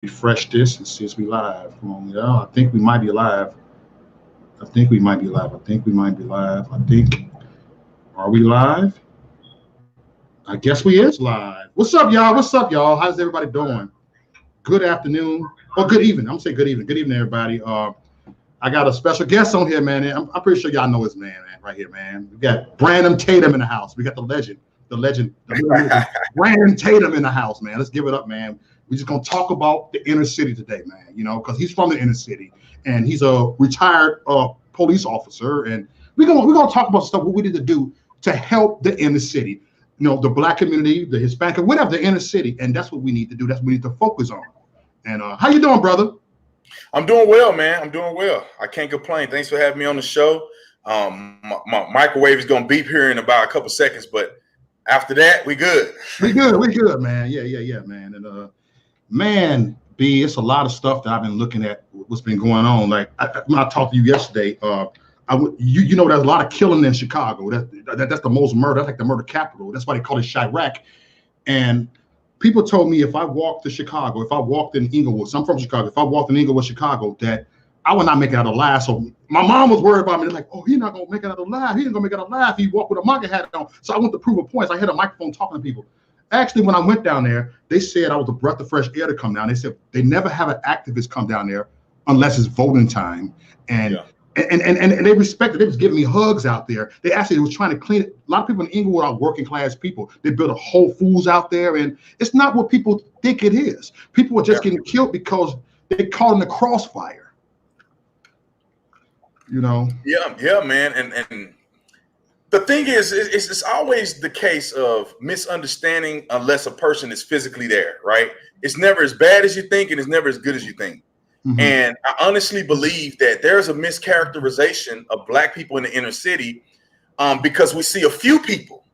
refresh this and see if we live. Come on, y'all. I think we might be live. I think we might be live. I think we might be live. I think. Are we live? I guess we is live. What's up, y'all? What's up, y'all? How's everybody doing? Good afternoon or good evening. I'm gonna say good evening. Good evening, everybody. I got a special guest on here, man. And I'm pretty sure y'all know his man, right here, man. We got Brandon Tatum in the house. We got the legend, Brandon Tatum in the house, man. Let's give it up, man. We're just gonna talk about the inner city today, man. You know, because he's from the inner city and he's a retired police officer, and we're gonna talk about stuff what we need to do to help the inner city. You know, the black community, the Hispanic, whatever, the inner city, and that's what we need to do. That's what we need to focus on. And how you doing, brother? I'm doing well, man. I'm doing well. I can't complain. Thanks for having me on the show. My microwave is gonna beep here in about a couple seconds, but after that, we good. We good, man. Yeah, man. And man, B, it's a lot of stuff that I've been looking at. What's been going on? Like when I talked to you yesterday, you know, there's a lot of killing in Chicago. That's the most murder. That's like the murder capital. That's why they call it Chirac. And people told me if I walked to Chicago, if I walked in Inglewood, so I'm from Chicago, if I walked in Inglewood, Chicago, that I would not make it out alive. So my mom was worried about me. They're like, oh, he's not going to make it out alive. He ain't going to make it out alive. He walked with a MAGA hat on. So I went to prove a point. I had a microphone talking to people. Actually, when I went down there, they said I was a breath of fresh air to come down. They said they never have an activist come down there unless it's voting time. And yeah. And they respected. They was giving me hugs out there. They actually was trying to clean it. A lot of people in Inglewood are working class people. They built a Whole Foods out there, and it's not what people think it is. People are just getting killed because they caught in the crossfire. You know? Yeah, man. And the thing is, it's always the case of misunderstanding unless a person is physically there, right? It's never as bad as you think, and it's never as good as you think. Mm-hmm. And I honestly believe that there's a mischaracterization of black people in the inner city because we see a few people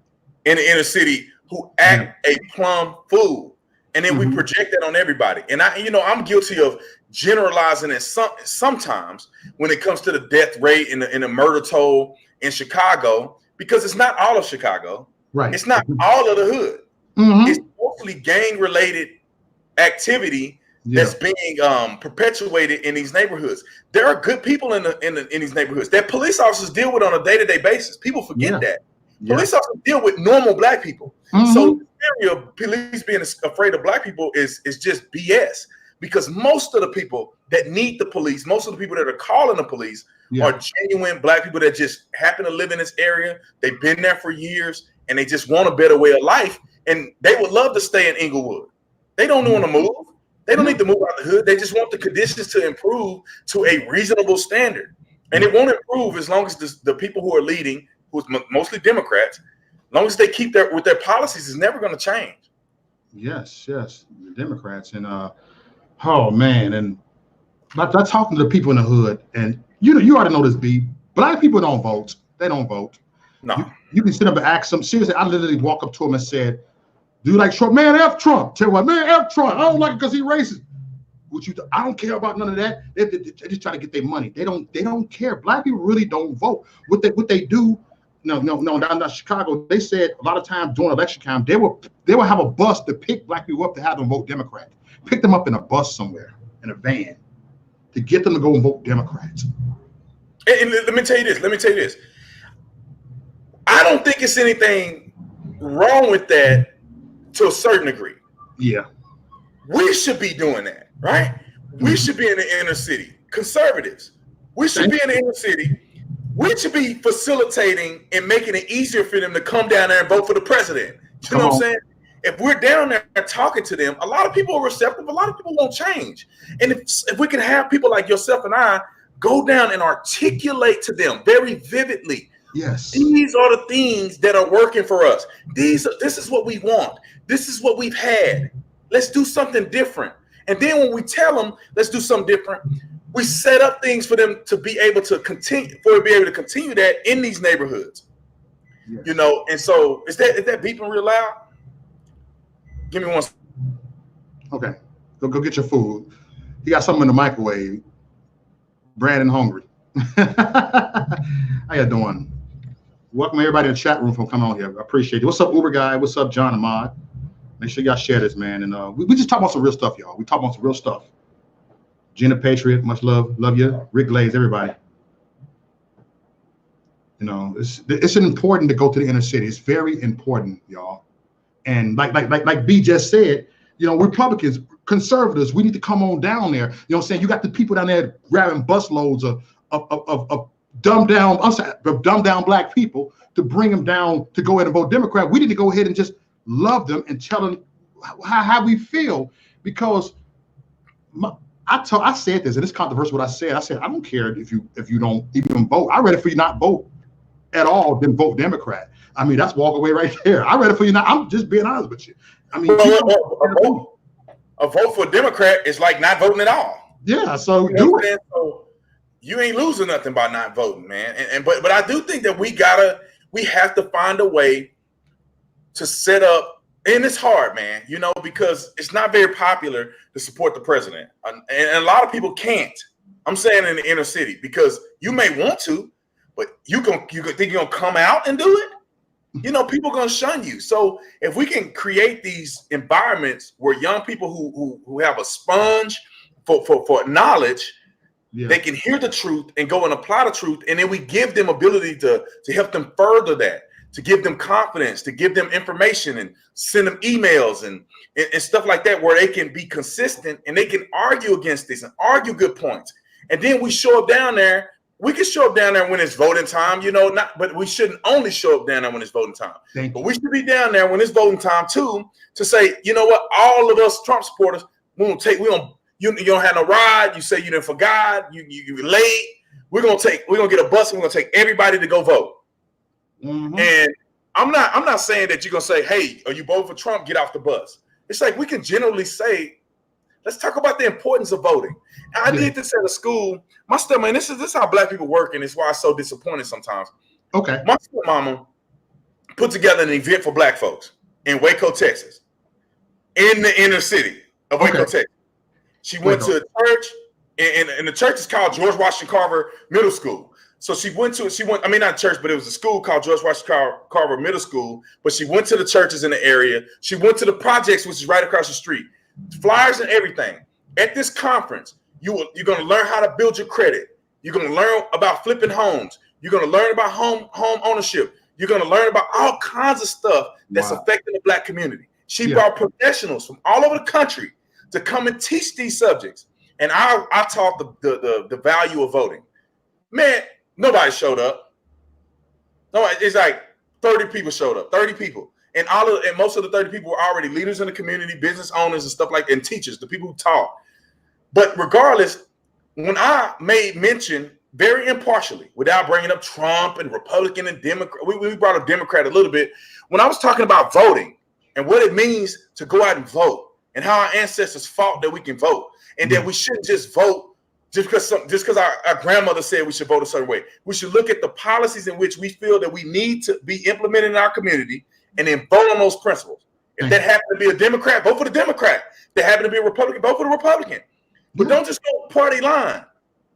in the inner city who act a plum fool, and then we project that on everybody. And I'm guilty of generalizing it sometimes when it comes to the death rate and the murder toll in Chicago, because it's not all of Chicago. Right. It's not all of the hood. Mm-hmm. It's mostly gang-related activity that's being perpetuated in these neighborhoods. There are good people in these neighborhoods that police officers deal with on a day-to-day basis. People forget that. Police officers deal with normal black people. Mm-hmm. So the theory of police being afraid of black people is just BS, because most of the people that need the police, most of the people that are calling the police are genuine black people that just happen to live in this area. They've been there for years and they just want a better way of life. And they would love to stay in Inglewood. They don't want to move. They don't need to move out the hood. They just want the conditions to improve to a reasonable standard. And it won't improve as long as the people who are leading, who's mostly Democrats, as long as they keep with their policies, is never going to change. Yes, the Democrats. And oh man, and I'm talking to the people in the hood, and you already know this, B. Black people don't vote. They don't vote. No. You can sit up and ask them. Seriously, I literally walk up to them and said, do you like Trump? Man, F Trump. Tell me, man, F Trump. I don't like it because he's racist. I don't care about none of that. They just try to get their money. They don't care. Black people really don't vote. What they do. No, down in Chicago, they said a lot of times during election time, they will have a bus to pick black people up to have them vote Democrat. Pick them up in a bus somewhere, in a van, to get them to go and vote Democrats. And let me tell you this. I don't think it's anything wrong with that to a certain degree. Yeah. We should be doing that, right? We should be in the inner city. Conservatives, we should be in the inner city. We should be facilitating and making it easier for them to come down there and vote for the president. You know what I'm saying? If we're down there talking to them, a lot of people are receptive. A lot of people won't change. And if we can have people like yourself and I go down and articulate to them very vividly, yes, these are the things that are working for us. This is what we want. This is what we've had. Let's do something different. And then when we tell them, let's do something different, we set up things for them to be able to continue, that in these neighborhoods. Yes. You know, and so is that beeping real loud? Give me one. Okay. Go get your food. You got something in the microwave. Brandon hungry. How you doing? Welcome everybody in the chat room for coming on here. I appreciate it. What's up, Uber guy? What's up, John Ahmad? Make sure y'all share this, man. And we just talk about some real stuff, y'all. We talk about some real stuff. Gina Patriot, much love. Love you. Rick Glaze, everybody. You know, it's important to go to the inner city. It's very important, y'all. And like B just said, you know, Republicans, conservatives, we need to come on down there. You know what I'm saying? You got the people down there grabbing busloads of dumbed down black people to bring them down to go ahead and vote Democrat. We need to go ahead and just love them and tell them how we feel, because I said this, and it's controversial what I said. I said, I don't care if you don't even vote. I'd rather for you not vote at all than vote Democrat. I mean, that's walk away right there. I'd rather for you not. I'm just being honest with you. I mean, a vote for a Democrat is like not voting at all. Yeah, so do it. So you ain't losing nothing by not voting, man. But I do think that we have to find a way to set up. And it's hard, man, you know, because it's not very popular to support the president. And a lot of people can't. I'm saying in the inner city, because you may want to, but you think you're going to come out and do it? You know, people are going to shun you. So if we can create these environments where young people who have a sponge for knowledge, they can hear the truth and go and apply the truth. And then we give them ability to help them further that, to give them confidence, to give them information and send them emails and stuff like that, where they can be consistent and they can argue against this and argue good points. And then we show up down there. We can show up down there when it's voting time, you know, but we shouldn't only show up down there when it's voting time. But we should be down there when it's voting time too, to say, you know what, all of us Trump supporters, you don't have no ride. You say you didn't forgot, you late. We're gonna get a bus and we're gonna take everybody to go vote. Mm-hmm. And I'm not saying that you're gonna say, hey, are you voting for Trump? Get off the bus. It's like we can generally say, let's talk about the importance of voting. And I did this at a school. My stepmom, this is how black people work, and it's why I'm so disappointed sometimes. Okay. My stepmama put together an event for black folks in Waco, Texas, in the inner city of Waco, Texas. She went to a church, and the church is called George Washington Carver Middle School. So not church, but it was a school called George Washington Carver Middle School. But she went to the churches in the area. She went to the projects, which is right across the street. Flyers and everything. At this conference, you're going to learn how to build your credit. You're going to learn about flipping homes. You're going to learn about home ownership. You're going to learn about all kinds of stuff that's affecting the black community. She brought professionals from all over the country to come and teach these subjects. And I taught the value of voting. Man, nobody showed up. No, it's like 30 people showed up. 30 people. And most of the 30 people were already leaders in the community, business owners and stuff like that, and teachers, the people who taught. But regardless, when I made mention very impartially, without bringing up Trump and Republican and Democrat, we brought up Democrat a little bit. When I was talking about voting and what it means to go out and vote and how our ancestors fought that we can vote, and that we shouldn't just vote just because our grandmother said we should vote a certain way. We should look at the policies in which we feel that we need to be implemented in our community and then vote on those principles. If that happens to be a Democrat, vote for the Democrat. If that happens to be a Republican, vote for the Republican. But don't just go party line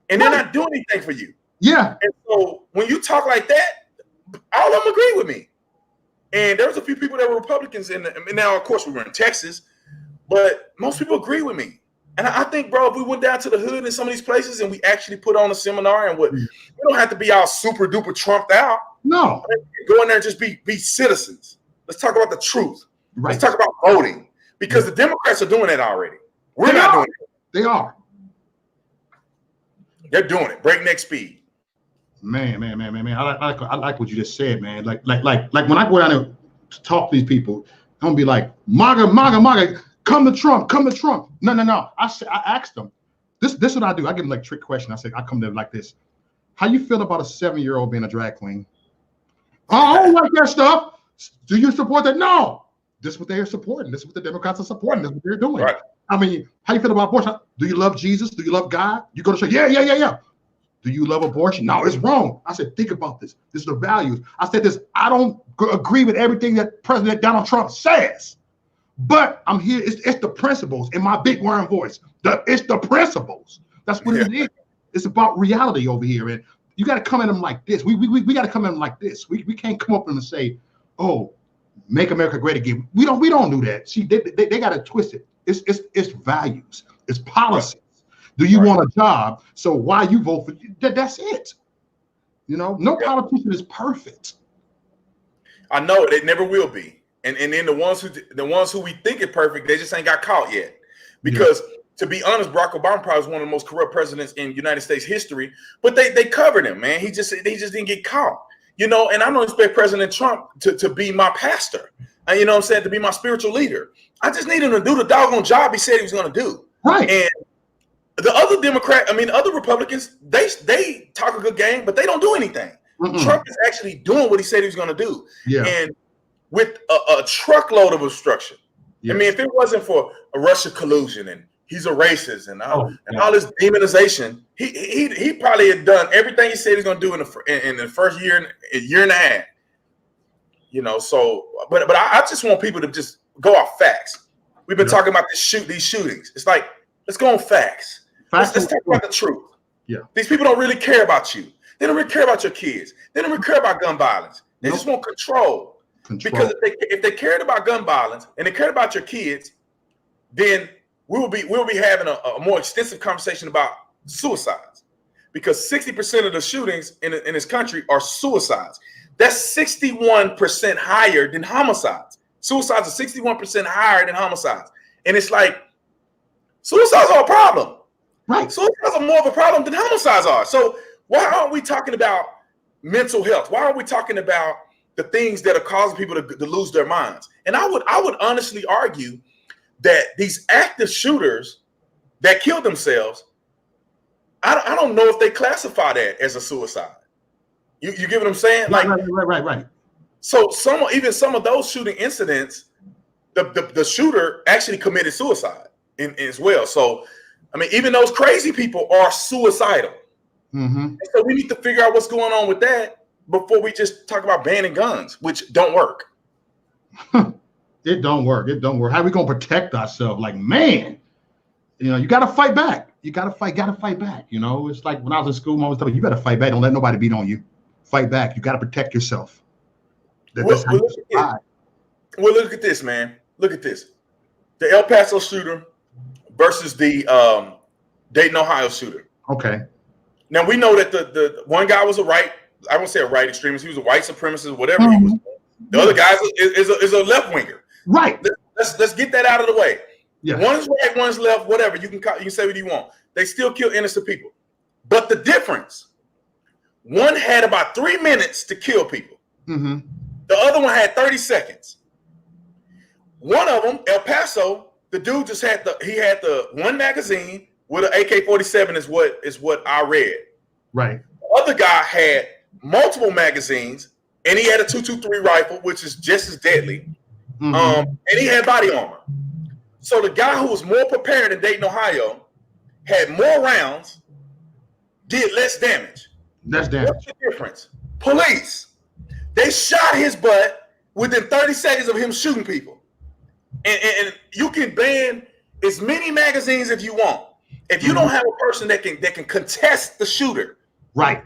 and they're not doing anything for you. Yeah. And so when you talk like that, all of them agree with me. And there was a few people that were Republicans and now, of course, we were in Texas, but most people agree with me. And I think, bro, if we went down to the hood in some of these places and we actually put on a seminar and we don't have to be all super duper trumped out. No. Go in there and just be citizens. Let's talk about the truth. Right. Let's talk about voting, because the Democrats are doing that already. We're not doing it. They are. They're doing it. Breakneck speed. Man. I like what you just said, man. Like when I go down there to talk to these people, I'm gonna be like, MAGA, come to Trump. No. I asked them. This is what I do. I give them like trick question. I say, I come to them like this. How you feel about a 7-year-old being a drag queen? I don't like that stuff. Do you support that? No. This is what they are supporting. This is what the Democrats are supporting. This is what they're doing. Right. I mean, how you feel about abortion? Do you love Jesus? Do you love God? You go to church? Yeah. Do you love abortion? No, it's wrong. I said, think about this. This is the values. I said this. I don't agree with everything that President Donald Trump says, but I'm here. It's the principles in my big worm voice. It's the principles. That's what it is. It's about reality over here. And you got to come at them like this. We got to come at them like this. We can't come up and say, oh, Make America great again. We don't do that. See, they got to twist it. It's values. It's policies. Do you want a job? So why you vote for that's it. You know, no politician is perfect. I know it never will be. And then the ones who we think are perfect, they just ain't got caught yet. Because to be honest, Barack Obama probably was one of the most corrupt presidents in United States history. But they covered him, man. He just didn't get caught. You know, and I don't expect President Trump to be my pastor. You know what I'm saying? To be my spiritual leader. I just need him to do the doggone job he said he was going to do. Right. And the other other Republicans, they talk a good game, but they don't do anything. Trump is actually doing what he said he was going to do. Yeah. And with a truckload of obstruction. Yes. I mean, if it wasn't for a Russia collusion and he's a racist and all this demonization, he probably had done everything he said he's going to do in the first year and a half. You know, so but I just want people to just go off facts. We've been talking about these shootings. It's like, let's go on facts. Let's talk about the truth. Yeah. These people don't really care about you. They don't really care about your kids. They don't really care about gun violence. They just want control. Because if they cared about gun violence and they cared about your kids, then we'll be having a more extensive conversation about suicides. Because 60% of the shootings in this country are suicides. That's 61% higher than homicides. Suicides are 61% higher than homicides. And it's like, suicides are a problem. Right. Suicides are more of a problem than homicides are. So why aren't we talking about mental health? Why aren't we talking about the things that are causing people to lose their minds? And I would honestly argue that these active shooters that kill themselves, I don't know if they classify that as a suicide. You get what I'm saying? Like, right. So some of those shooting incidents, the shooter actually committed suicide as well. So I mean, even those crazy people are suicidal. And so we need to figure out what's going on with that before we just talk about banning guns, which don't work. It don't work. How are we gonna protect ourselves? Like, man, you know, you gotta fight back. You gotta fight back. You know, it's like when I was in school, mom was telling me, you better fight back. Don't let nobody beat on you. Fight back. You gotta protect yourself. Well, look at this, man. Look at this. The El Paso shooter versus the Dayton, Ohio shooter. Okay. Now we know that the one guy was I won't say a right extremist. He was a white supremacist, whatever he was. The other guy is a left winger. Right. Let's get that out of the way. Yeah. One is right, one is left. Whatever you can say what you want. They still kill innocent people. But the difference, one had about 3 minutes to kill people. The other one had 30 seconds. One of them, El Paso, the dude just had the one magazine with an AK-47 is what I read. Right. The other guy had multiple magazines, and he had a 223 rifle, which is just as deadly. And he had body armor. So the guy who was more prepared in Dayton, Ohio, had more rounds, did less damage. Less damage. What's the difference? Police. They shot his butt within 30 seconds of him shooting people. And you can ban as many magazines if you want. If you don't have a person that can contest the shooter, right?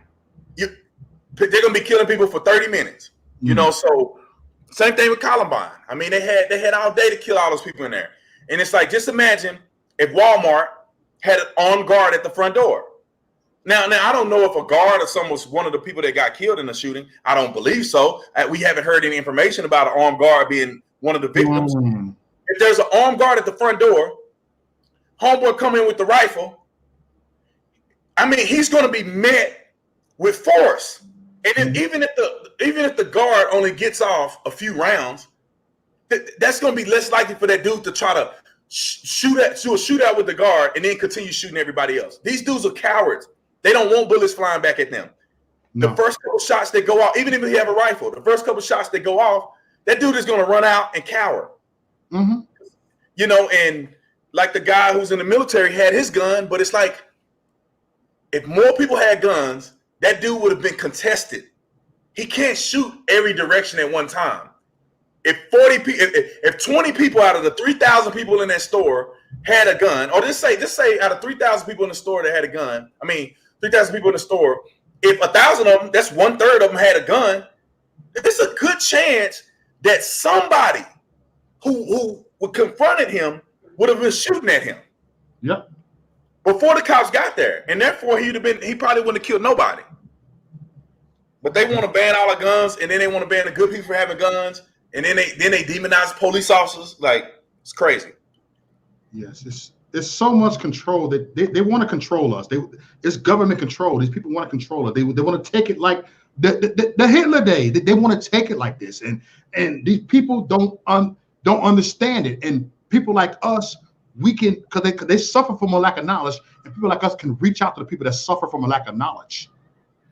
They're gonna be killing people for 30 minutes. You know, so same thing with Columbine. I mean, they had all day to kill all those people in there. And it's like, just imagine if Walmart had an armed guard at the front door. Now I don't know if a guard or someone was one of the people that got killed in the shooting. I don't believe so. We haven't heard any information about an armed guard being one of the victims. If there's an armed guard at the front door, homeboy come in with the rifle, I mean, he's going to be met with force. And then even if the guard only gets off a few rounds, that's going to be less likely for that dude to try to shoot a shootout with the guard and then continue shooting everybody else. These dudes are cowards. They don't want bullets flying back at them. No. The first couple shots that go off, even if he have a rifle, the first couple shots that go off, that dude is going to run out and cower. You know, and like the guy who's in the military had his gun, but it's like, if more people had guns, that dude would have been contested. He can't shoot every direction at one time. If 20 people out of the 3,000 people in that store had a gun, or just say out of 3,000 people in the store that had a gun, 3,000 people in the store, if 1,000 of them, that's 1/3 of them had a gun, it's a good chance that somebody who confronted him would have been shooting at him. Yep. Before the cops got there, and therefore he probably wouldn't have killed nobody. But they want to ban all the guns, and then they want to ban the good people for having guns, and then they demonize police officers. Like, it's crazy. Yes, it's so much control that they want to control us. It's government control. These people want to control it. They want to take it like the Hitler day. They want to take it like this, and these people don't understand it. And people like us, we can, because they suffer from a lack of knowledge, and people like us can reach out to the people that suffer from a lack of knowledge.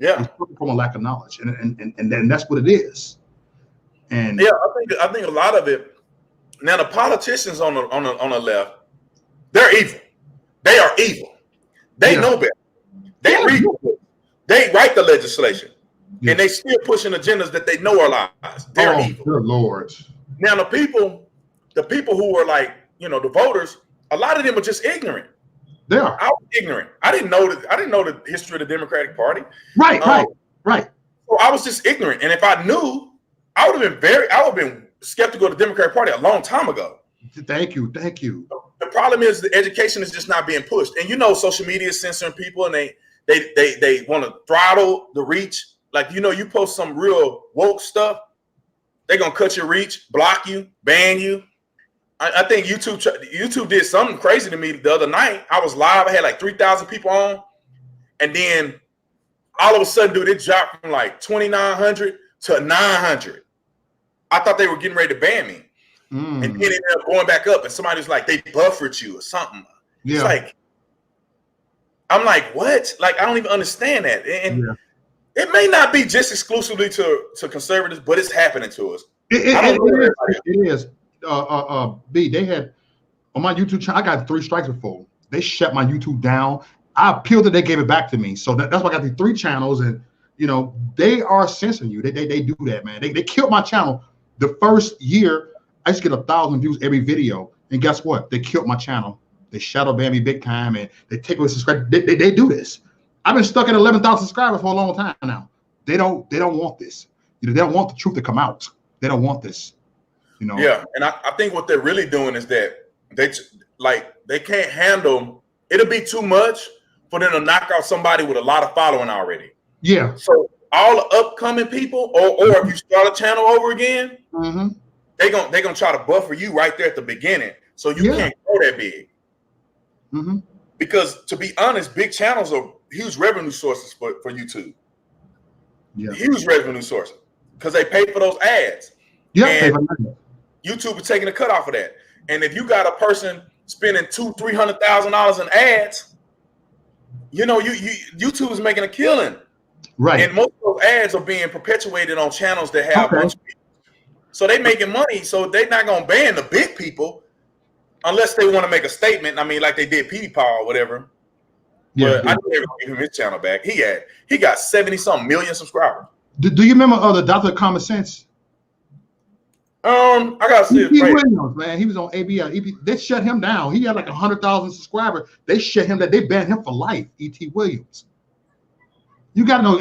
Yeah, they suffer from a lack of knowledge, and that's what it is. And yeah, I think a lot of it. Now the politicians on the left, they're evil. They are evil. They know better. They read. They write the legislation, and they still pushing agendas that they know are lies. They're evil. Good Lord. Now the people who are like, the voters, a lot of them are just ignorant. They are. I was ignorant. I didn't know the history of the Democratic Party. Right. So I was just ignorant, and if I knew, I would have been skeptical of the Democratic Party a long time ago. Thank you. The problem is the education is just not being pushed, and social media is censoring people, and they want to throttle the reach. Like, you post some real woke stuff, they're gonna cut your reach, block you, ban you. I think YouTube did something crazy to me the other night. I was live. I had like 3,000 people on, and then all of a sudden, dude, it dropped from like 2,900 to 900. I thought they were getting ready to ban me, and then it ended up going back up. And somebody was like, "They buffered you or something." Yeah. It's like, I'm like, what? Like, I don't even understand that. And it may not be just exclusively to conservatives, but it's happening to us. It is. B, they had on my YouTube channel, I got 3 strikes before. They shut my YouTube down. I appealed it, they gave it back to me. So that's why I got these 3 channels, and they are censoring you. They do that, man. They killed my channel. The first year, I used to get 1,000 views every video, and guess what? They killed my channel. They shadow ban me big time, and they take away subscribers. They do this. I've been stuck at 11,000 subscribers for a long time now. They don't want this. They don't want the truth to come out. They don't want this. Yeah, and I think what they're really doing is that they can't handle. It'll be too much for them to knock out somebody with a lot of following already. Yeah. So all the upcoming people, or if you start a channel over again, they're gonna try to buffer you right there at the beginning, so you can't grow that big. Because to be honest, big channels are huge revenue sources for YouTube. Yeah. Huge revenue sources because they pay for those ads. Yeah. And YouTube is taking a cut off of that. And if you got a person spending $200,000-$300,000 in ads, YouTube is making a killing. Right. And most of those ads are being perpetuated on channels that have a bunch of people. So they making money. So they're not gonna ban the big people unless they want to make a statement. I mean, like they did PewDiePie or whatever. Yeah. But I knew they were gonna give him his channel back. He got 70-something million subscribers. Do you remember the Dr. Common Sense? I gotta see E.T. Williams, man. He was on ABL. They shut him down. He had like 100,000 subscribers. They shut him down. They banned him for life. E.T. Williams. You gotta know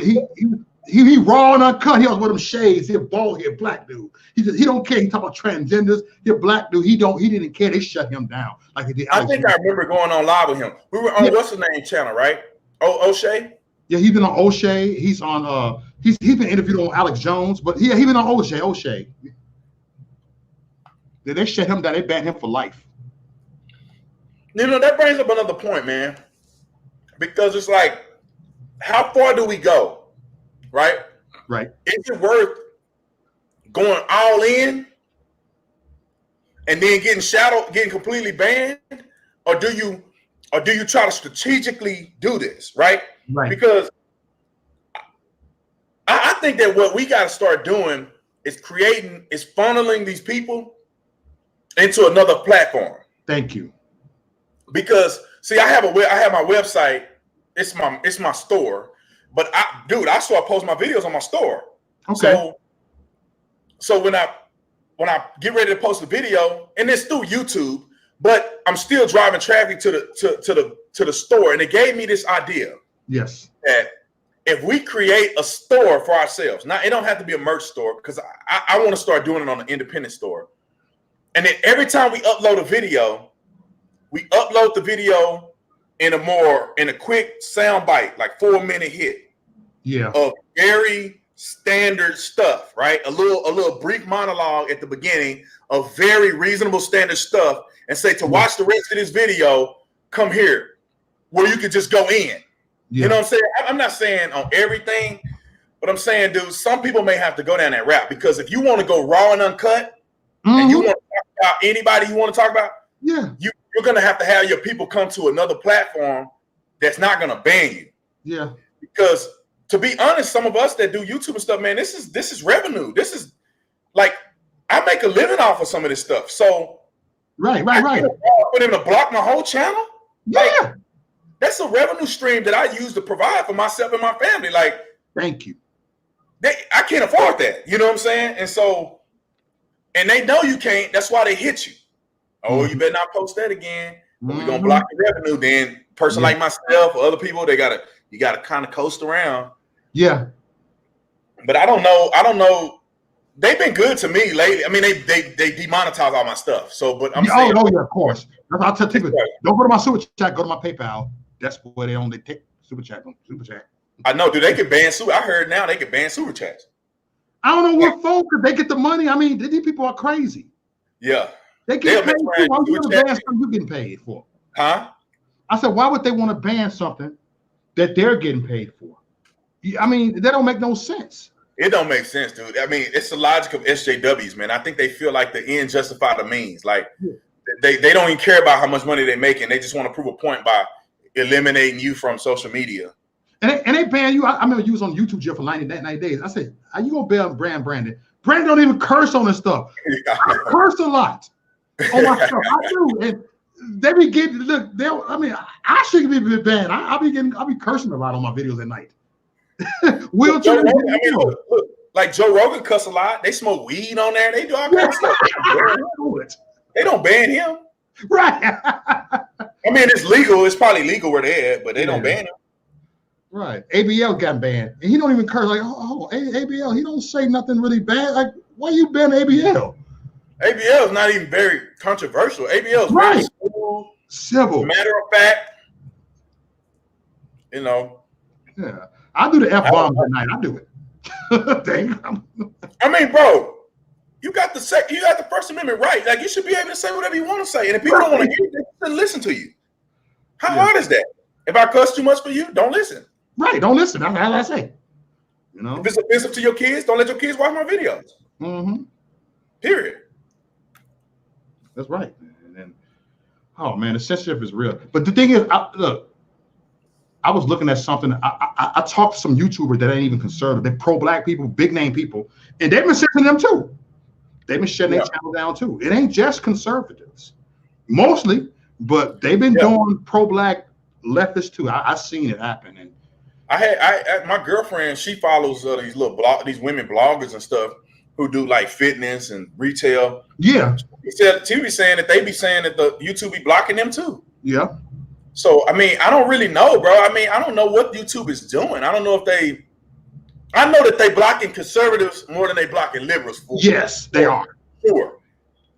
he raw and uncut. He was with them shades. He a bald head black dude. He don't care. He talk about transgenders. He a black dude. He didn't care. They shut him down like they did. I think I remember going on live with him. We were on what's his name channel, right? O'Shea. Yeah, he's been on O'Shea. He's on he's been interviewed on Alex Jones, but yeah, he been on O'Shea. They shut him down. They banned him for life. That brings up another point, man. Because it's like, how far do we go? Right? Right. Is it worth going all in and then getting completely banned? Or do you try to strategically do this, right? Right. Because I think that what we got to start doing is funneling these people into another platform. Thank you. Because see, I have my website. It's my store. But I still post my videos on my store. Okay. So when I get ready to post a video, and it's through YouTube, but I'm still driving traffic to the store, and it gave me this idea. Yes. That if we create a store for ourselves, now it don't have to be a merch store because I want to start doing it on an independent store. And then every time we upload a video, we upload the video in a quick sound bite, like 4-minute hit. Yeah. Of very standard stuff, right? A little brief monologue at the beginning of very reasonable standard stuff, and say to watch the rest of this video, come here, where you can just go in. Yeah. You know what I'm saying? I'm not saying on everything, but I'm saying, dude, some people may have to go down that route because if you want to go raw and uncut, and you want to talk about anybody you want to talk about, you're going to have your people come to another platform that's not going to ban you. Yeah. Because to be honest, some of us that do YouTube and stuff, man, this is revenue. This is like I make a living off of some of this stuff. So right. For them to block my whole channel, yeah. That's a revenue stream that I use to provide for myself and my family. Like, thank you. I can't afford that. You know what I'm saying? And so, and they know you can't. That's why they hit you. Oh, you better not post that again. We're gonna block the revenue. Then, person like myself or other people, you gotta kind of coast around. Yeah. But I don't know. They've been good to me lately. I mean, they demonetize all my stuff. So, but I'm saying, yeah, of course. I'll tell people, don't go to my super chat. Go to my PayPal. That's where they take super chat. I know. Do they can ban super? I heard now they can ban super chats. I don't know what for because they get the money. I mean, these people are crazy. Yeah. They get paid too. Why would you ban something you're getting paid for? Huh? I said, why would they want to ban something that they're getting paid for? I mean, that don't make no sense. It don't make sense, dude. I mean, it's the logic of SJWs, man. I think they feel like the end justify the means. Like they don't even care about how much money they're making. They just want to prove a point by eliminating you from social media. And they ban you. I remember you was on YouTube jail for 90 days. I said, are you gonna ban Brandon? Brandon don't even curse on this stuff. I curse a lot on my stuff. I do. And they be getting look. I shouldn't be banned. I'll be cursing a lot on my videos at night. Look, like Joe Rogan cuss a lot. They smoke weed on there. They do all kinds of stuff. They don't ban him. Right. I mean, it's legal. It's probably legal where they're at, but they don't ban him. Right. ABL got banned. And he don't even curse. Like, ABL, he don't say nothing really bad. Like, why you ban ABL? ABL is not even very controversial. ABL is very civil. Matter of fact, you know. Yeah. I do the F-bombs at night. I do it. Dang. I mean, bro, you got the First Amendment right. Like, you should be able to say whatever you want to say. And if people don't want to hear it, they shouldn't listen to you. How hard is that? If I cuss too much for you, don't listen. Right, don't listen. That's how I say. You know, if it's offensive to your kids, don't let your kids watch my videos. Period. That's right. And then, oh man, the censorship is real. But the thing is, I was looking at something. I talked to some YouTubers that ain't even conservative. They're pro-black people, big name people, and they've been censoring them too. They've been shutting their channel down too. It ain't just conservatives, mostly, but they've been doing pro-black leftists too. I seen it happen. And my girlfriend, she follows these women bloggers and stuff who do like fitness and retail. Yeah, she be saying that they be saying that the YouTube be blocking them too. Yeah. So, I mean, I don't really know, bro. I mean, I don't know what YouTube is doing. I don't know if I know that they blocking conservatives more than they blocking liberals. Yes, they are. Sure.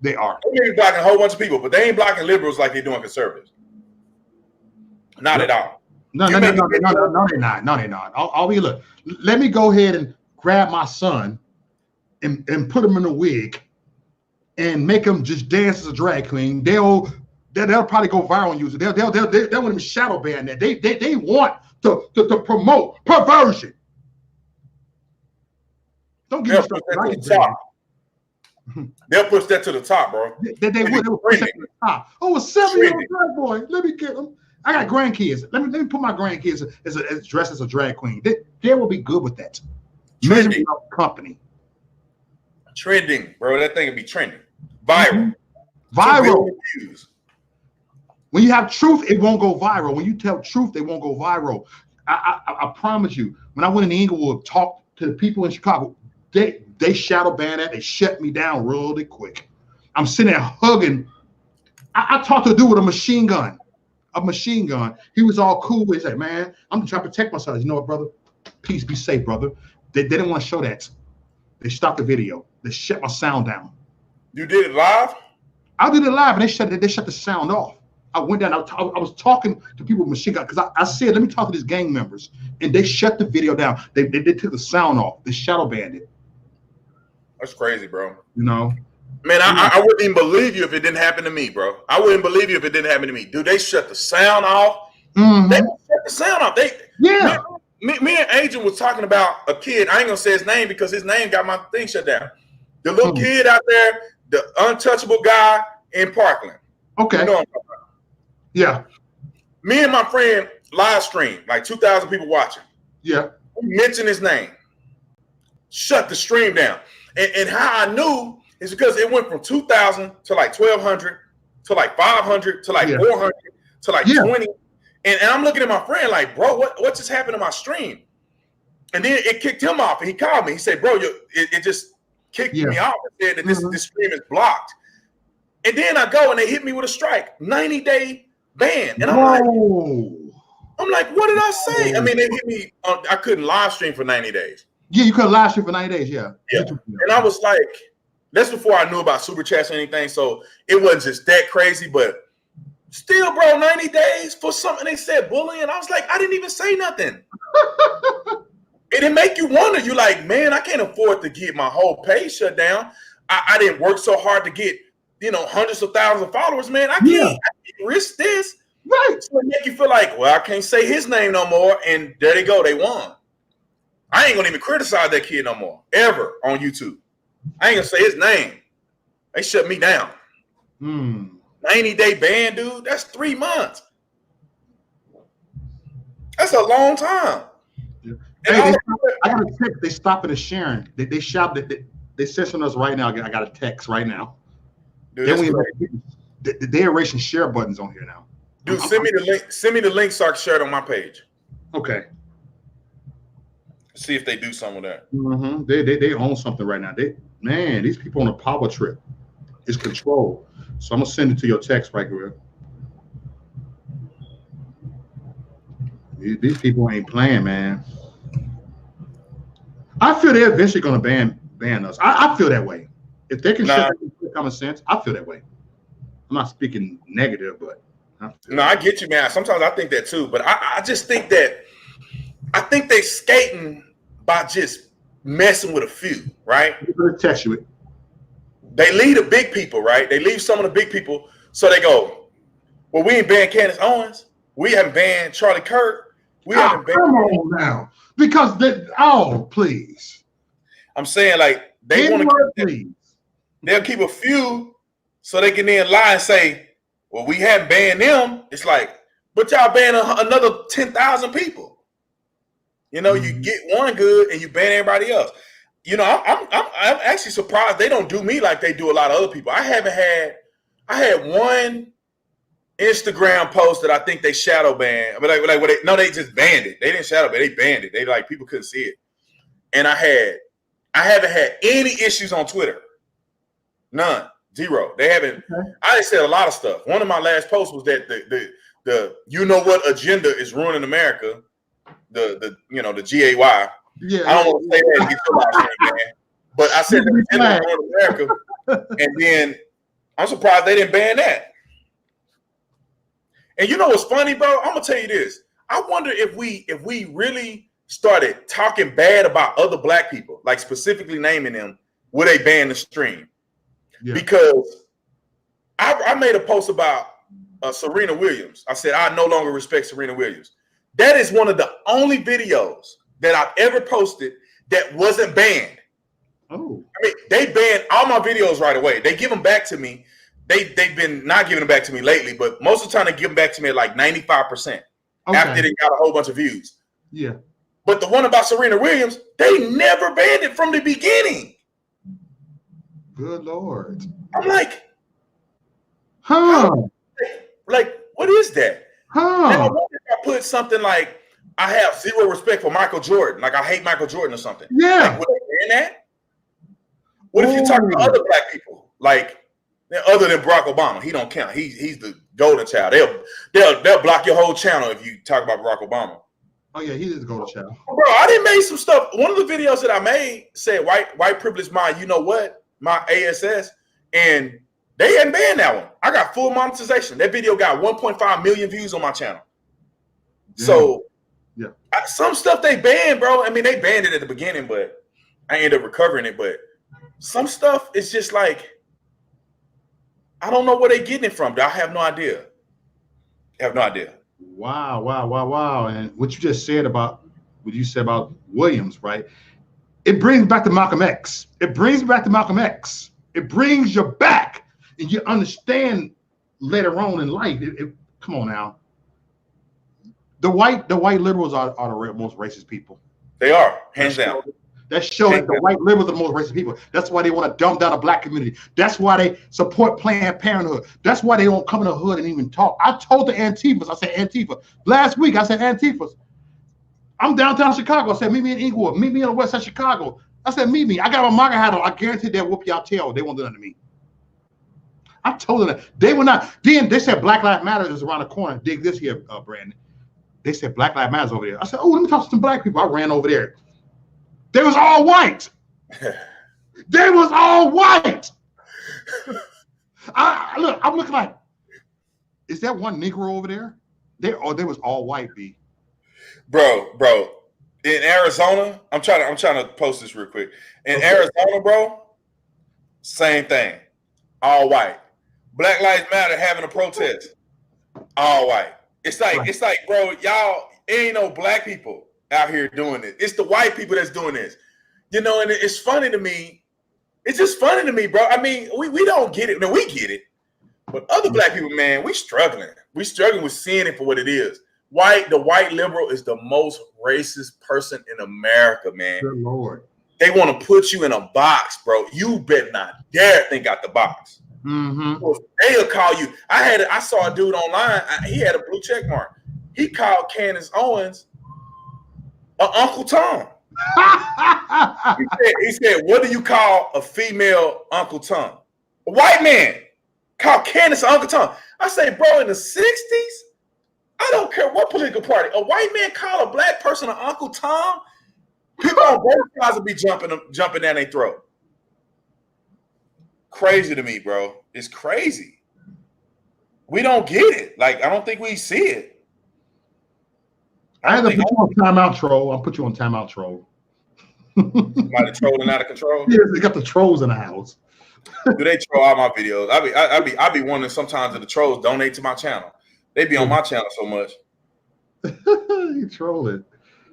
They are. They may be blocking a whole bunch of people, but they ain't blocking liberals like they're doing conservatives. Not at all. No, they're not. No, they're not. Look, let me go ahead and grab my son and put him in a wig and make him just dance as a drag queen. They'll probably go viral on YouTube. They'll want them shadow ban that. They want to promote perversion. Don't get me started. They'll push that to the top, bro. They will push that to the top. Oh, a 7-year-old drag boy. Let me get him. I got grandkids. Let me put my grandkids as dressed as a drag queen. They will be good with that. Trending company. Trending, bro. That thing will be trending. Viral. Viral. When you have truth, it won't go viral. When you tell truth, it won't go viral. I promise you. When I went in Inglewood, talked to the people in Chicago, they shadow banned that. They shut me down really quick. I'm sitting there hugging. I talked to a dude with a machine gun. He was all cool. He said, man, I'm trying to protect myself. You know what, brother? Peace, be safe, brother. They didn't want to show that. They stopped the video. They shut my sound down. You did it live? I did it live, and they shut the sound off. I went down. I was talking to people with machine gun because I said, let me talk to these gang members, and they shut the video down. They took the sound off. They shadow banned it. That's crazy, bro. You know, man, I wouldn't even believe you if it didn't happen to me, bro. I wouldn't believe you if it didn't happen to me. Dude, they shut the sound off. Mm-hmm. They shut the sound off. Me and Agent was talking about a kid. I ain't gonna say his name because his name got my thing shut down. The little kid out there, the untouchable guy in Parkland. Okay. You know what I'm talking about? Yeah. Me and my friend live stream, like 2,000 people watching. Yeah. We mentioned his name. Shut the stream down. And how I knew is because it went from 2,000 to like 1,200 to like 500 to like 400 to like 20. And I'm looking at my friend like, bro, what just happened to my stream? And then it kicked him off, and he called me. He said, bro, it just kicked me off and said that this stream is blocked. And then I go and they hit me with a strike, 90-day ban. And I'm like, what did I say? I mean, they hit me. I couldn't live stream for 90 days. Yeah, you couldn't live stream for 90 days. Yeah. And I was like, that's before I knew about super chats or anything. So it wasn't just that crazy, but still, bro, 90 days for something they said bullying. I was like, I didn't even say nothing. And it make you wonder. You like, man, I can't afford to get my whole page shut down. I didn't work so hard to get, hundreds of thousands of followers, man. I can't risk this. Right. So it make you feel like, well, I can't say his name no more. And there they go. They won. I ain't gonna even criticize that kid no more, ever on YouTube. I ain't gonna say his name. They shut me down. 90-day ban, dude. That's 3 months. That's a long time. Yeah. Hey, I got a text. They stopped the sharing. They shouted. They said something else right now. I got a text right now. Dude, they're erasing share buttons on here now. Dude, send me the link. Send me the link so I can share it on my page. Okay. See if they do something with that. Mm-hmm. They own something right now. These people on a power trip. It's control. So I'm gonna send it to your text right here. These people ain't playing, man. I feel they're eventually gonna ban us. I feel that way. If they can shut common sense, I feel that way. I'm not speaking negative, but I get you, man. Sometimes I think that too, but I just think that they skating by just messing with a few, right? Text you it. They leave the big people, right? They leave some of the big people, so they go, well, we ain't banned Candace Owens. We haven't banned Charlie Kirk. We haven't banned. Come on now. Because please. I'm saying, like, they want to they'll keep a few so they can then lie and say, well, we haven't banned them. It's like, but y'all banned another 10,000 people. You get one good and you ban everybody else. I'm actually surprised they don't do me like they do a lot of other people. I had one Instagram post that I think they shadow banned, but they just banned it. They didn't shadow ban, they banned it. They like people couldn't see it. And I haven't had any issues on Twitter. None. Zero. They haven't. Okay. I said a lot of stuff. One of my last posts was that the what agenda is ruining America. The GAY. Yeah. I don't want to say that and get your life, man. But I said the agenda is ruining America. And then I'm surprised they didn't ban that. And you know what's funny, bro? I'm gonna tell you this. I wonder if we really started talking bad about other black people, like specifically naming them, would they ban the stream? Yeah. Because I made a post about Serena Williams. I said I no longer respect Serena Williams. That is one of the only videos that I've ever posted that wasn't banned. Oh, I mean, they banned all my videos right away. They give them back to me. They've been not giving them back to me lately, but most of the time they give them back to me at like 95% after they got a whole bunch of views. Yeah. But the one about Serena Williams, they never banned it from the beginning. Good Lord. I'm like, what is that? Now, what if I put something like, I have zero respect for Michael Jordan, like I hate Michael Jordan or something? Yeah. Like, would they ban that? What if you talk to other black people, like other than Barack Obama? He don't count. He's the golden child. They'll block your whole channel if you talk about Barack Obama. Oh yeah, he did go to child. Bro, I didn't make some stuff. One of the videos that I made said white privilege my you know what, my ASS, and they hadn't banned that one. I got full monetization. That video got 1.5 million views on my channel. Yeah. So yeah, some stuff they banned, bro. I mean, they banned it at the beginning, but I ended up recovering it. But some stuff is just like, I don't know where they're getting it from. I have no idea. I have no idea. Wow. And what you just said about what you said about Williams, right? It brings back to Malcolm X. It brings you back, and you understand later on in life. Come on now. The white liberals are the most racist people. They are, hands down. That shows that the white liberals are the most racist people. That's why they want to dumb down the black community. That's why they support Planned Parenthood. That's why they don't come in the hood and even talk. I told the Antifas, I said Antifa. Last week, I said Antifas. I'm downtown Chicago. I said, meet me in Inglewood. Meet me on the west side of Chicago. I said, meet me. I got my MAGA hat on. I guarantee they'll whoop y'all tail. They won't do nothing to me. I told them that. They will not. Then they said Black Lives Matter is around the corner. Dig this here, Brandon. They said Black Lives Matter over there. I said, oh, let me talk to some black people. I ran over there. They was all white. They was all white. Look, I'm looking like, is that one Negro over there? They was all white, B. Bro. In Arizona, I'm trying to post this real quick. In Arizona, bro, same thing. All white. Black Lives Matter having a protest. All white. It's like, bro, y'all ain't no black people out here doing it. It's the white people that's doing this. You know, and it's funny to me. It's just funny to me, bro. I mean, we don't get it. No, we get it. But other black people, man, we struggling. We struggling with seeing it for what it is. The white liberal is the most racist person in America, man. Good Lord. They want to put you in a box, bro. You better not dare think out the box. Mm-hmm. They'll call you. I saw a dude online. He had a blue check mark. He called Candace Owens Uncle Tom. he said, what do you call a female Uncle Tom? A white man called Candace Uncle Tom. I say, bro, in the 60s, I don't care what political party, a white man call a black person an Uncle Tom, people on both sides will be jumping down their throat. Crazy to me, bro. It's crazy. We don't get it. Like, I don't think we see it. I had to put you on timeout, troll. I'll put you on timeout, troll. Somebody trolling out of control. Yeah, they got the trolls in the house. Do they troll all my videos? I be wondering sometimes if the trolls donate to my channel. They be on my channel so much. You troll it.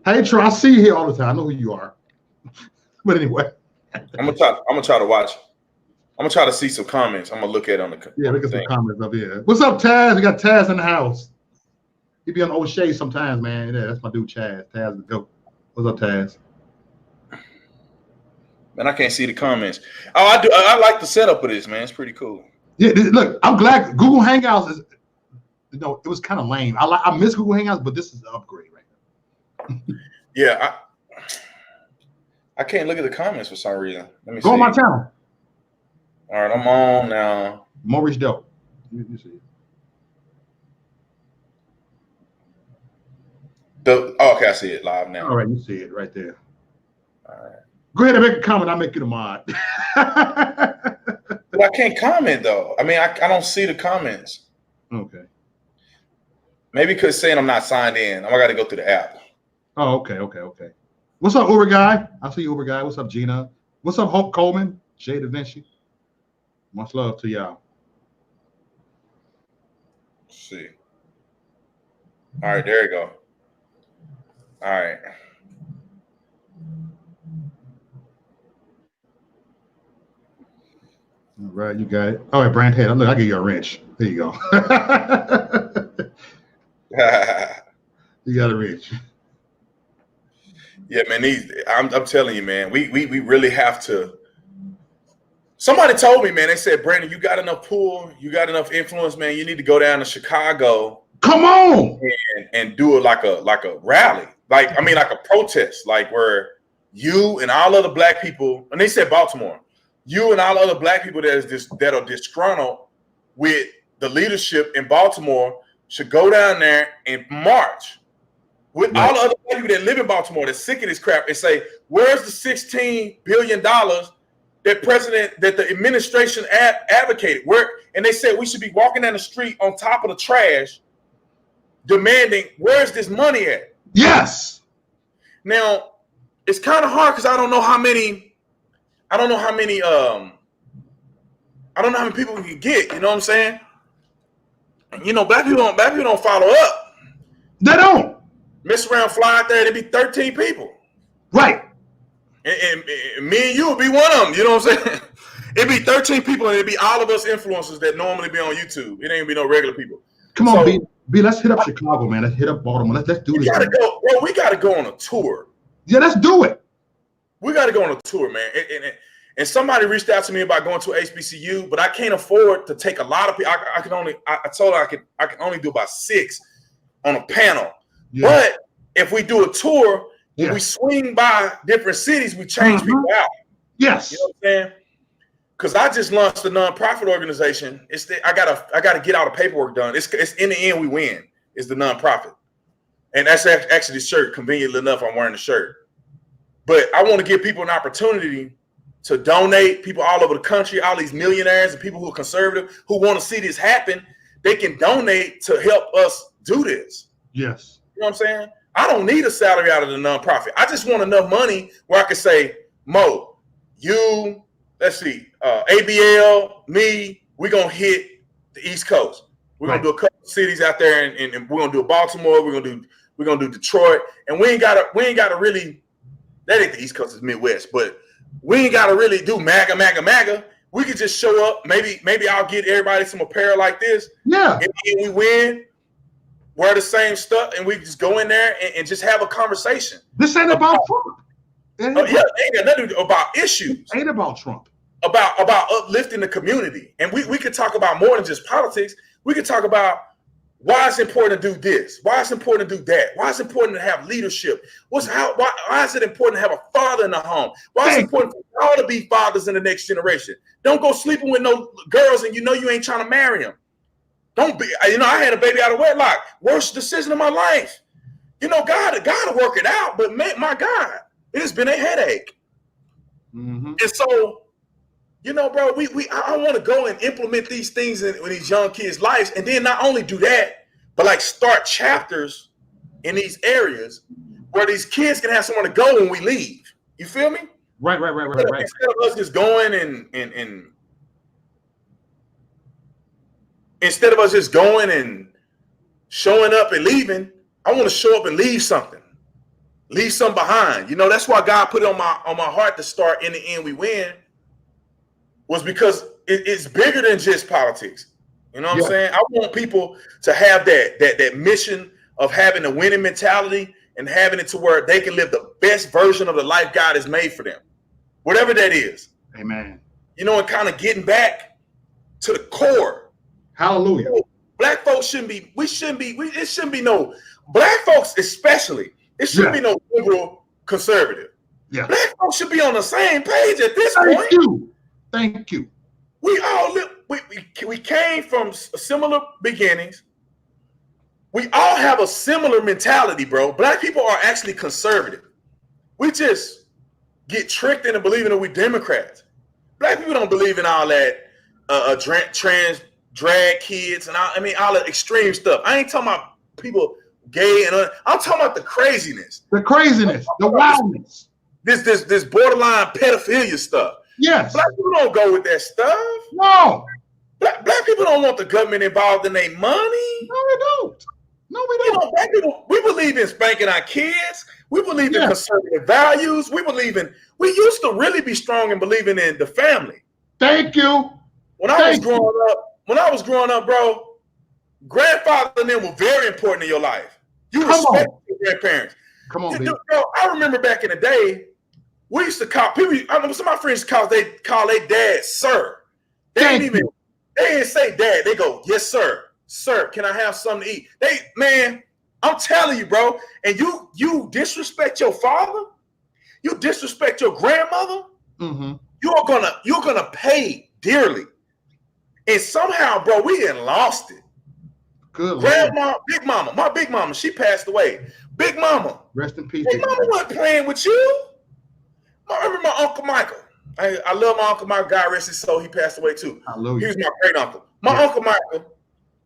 Hey, troll, I see you here all the time. I know who you are. But anyway, I'm gonna try to watch. I'm gonna try to see some comments. I'm gonna look at it on the look at some comments up here. What's up, Taz? We got Taz in the house. He be on O'Shea sometimes, man. Yeah, that's my dude, Chaz. Taz the goat. What's up, Taz? Man, I can't see the comments. Oh, I do. I like the setup of this, man. It's pretty cool. Yeah, look, I'm glad Google Hangouts is. It was kind of lame. I miss Google Hangouts, but this is the upgrade right now. Yeah, I can't look at the comments for some reason. Let me go see. On my channel. All right, I'm on now. Maurice Dope. You see it. Okay, I see it live now. All right, you see it right there. All right. Go ahead and make a comment. I'll make you the mod. But I can't comment though. I mean, I don't see the comments. Okay. Maybe because saying I'm not signed in. I got to go through the app. Oh, okay. What's up, Uber guy? I see you, Uber guy. What's up, Gina? What's up, Hope Coleman? Jay Da Vinci. Much love to y'all. Let's see. All right, there you go. All right. All right, you got it. All right, Brand Head. Look, I'll give you a wrench. There you go. You got a wrench. Yeah, man. I'm telling you, man. We really have to. Somebody told me, man. They said, Brandon, you got enough pull, you got enough influence, man. You need to go down to Chicago. Come on, and do it like a rally, like a protest, like where you and all other black people. And they said Baltimore. You and all other black people that are disgruntled with the leadership in Baltimore should go down there and march with all the other people that live in Baltimore that's sick of this crap and say, where's the $16 billion that the administration advocated? And they said we should be walking down the street on top of the trash demanding, where's this money at? Yes. Now, it's kind of hard because I don't know how many people we can get, you know what I'm saying? And, black people don't follow up. They don't. Mess around, fly out there, there'd be 13 people. Right. And me and you would be one of them, you know what I'm saying? It'd be 13 people and it'd be all of us influencers that normally be on YouTube. It ain't be no regular people. Come on, B, let's hit up Chicago, man. Let's hit up Baltimore. Let's do this. We gotta go on a tour. Yeah, let's do it. We gotta go on a tour, man. And somebody reached out to me about going to HBCU, but I can't afford to take a lot of people. I told her I can only do about 6 on a panel. Yeah. But if we do a tour, when we swing by different cities, we change people out. Yes. You know what I'm saying? Because I just launched a nonprofit organization. I gotta get all the paperwork done. It's in the end we win. It's the nonprofit, and that's actually the shirt. Conveniently enough, I'm wearing the shirt. But I want to give people an opportunity to donate. People all over the country, all these millionaires and people who are conservative who want to see this happen, they can donate to help us do this. Yes. You know what I'm saying? I don't need a salary out of the nonprofit. I just want enough money where I can say, Mo, you. Let's see, ABL, me, we're going to hit the East Coast. We're going to do a couple of cities out there, and we're going to do Baltimore. We're going to do Detroit. And we ain't got to really, that ain't the East Coast, it's Midwest, but we ain't got to really do MAGA. We could just show up. Maybe I'll get everybody some apparel like this. Yeah. And we win, wear the same stuff, and we just go in there and just have a conversation. This ain't about Trump. It ain't got nothing about issues. It ain't about Trump. About uplifting the community. And we could talk about more than just politics. We could talk about why it's important to do this, why it's important to do that, why it's important to have leadership. Why is it important to have a father in the home? Why is it important for y'all to be fathers in the next generation? Don't go sleeping with no girls and you ain't trying to marry them. Don't be, I had a baby out of wedlock. Worst decision of my life. God will work it out, but my God, it has been a headache. Mm-hmm. And so, bro, I want to go and implement these things in these young kids' lives, and then not only do that, but like start chapters in these areas where these kids can have somewhere to go when we leave. You feel me? Right. Instead of us just going and instead of us just going and showing up and leaving, I want to show up and leave something. Leave something behind. That's why God put it on my heart to start In the End We Win, was because it's bigger than just politics. You know what I'm saying? I want people to have that mission of having a winning mentality and having it to where they can live the best version of the life God has made for them. Whatever that is. Amen. And kind of getting back to the core. Hallelujah. Black folks it shouldn't be no, black folks especially, it shouldn't be no liberal conservative. Yeah. Black folks should be on the same page at this point. Thank you. We all live, we came from similar beginnings. We all have a similar mentality, bro. Black people are actually conservative. We just get tricked into believing that we're Democrats. Black people don't believe in all that trans drag kids and all the extreme stuff. I ain't talking about people gay I'm talking about the craziness. The wildness. This borderline pedophilia stuff. Yes. Black people don't go with that stuff. No. Black people don't want the government involved in their money. No, they don't. No, we don't. Black people, we believe in spanking our kids. We believe in conservative values. We used to really be strong in believing in the family. Thank you. When I was growing up, bro, grandfather and them were very important in your life. You respect your grandparents. Come on, bro. I remember back in the day, we used to call people. Some of my friends call their dad sir. They didn't say dad. They go, yes, sir. Sir, can I have something to eat? I'm telling you, bro. And you disrespect your father, you disrespect your grandmother. Mm-hmm. You're gonna pay dearly. And somehow, bro, we done lost it. Good Grandma, Big Mama, my Big Mama, she passed away. Big Mama. Rest in peace. Big Mama wasn't playing with you. I remember my Uncle Michael. I love my Uncle Michael. God rest his soul. He passed away too. Hallelujah. He was my great uncle. My Uncle Michael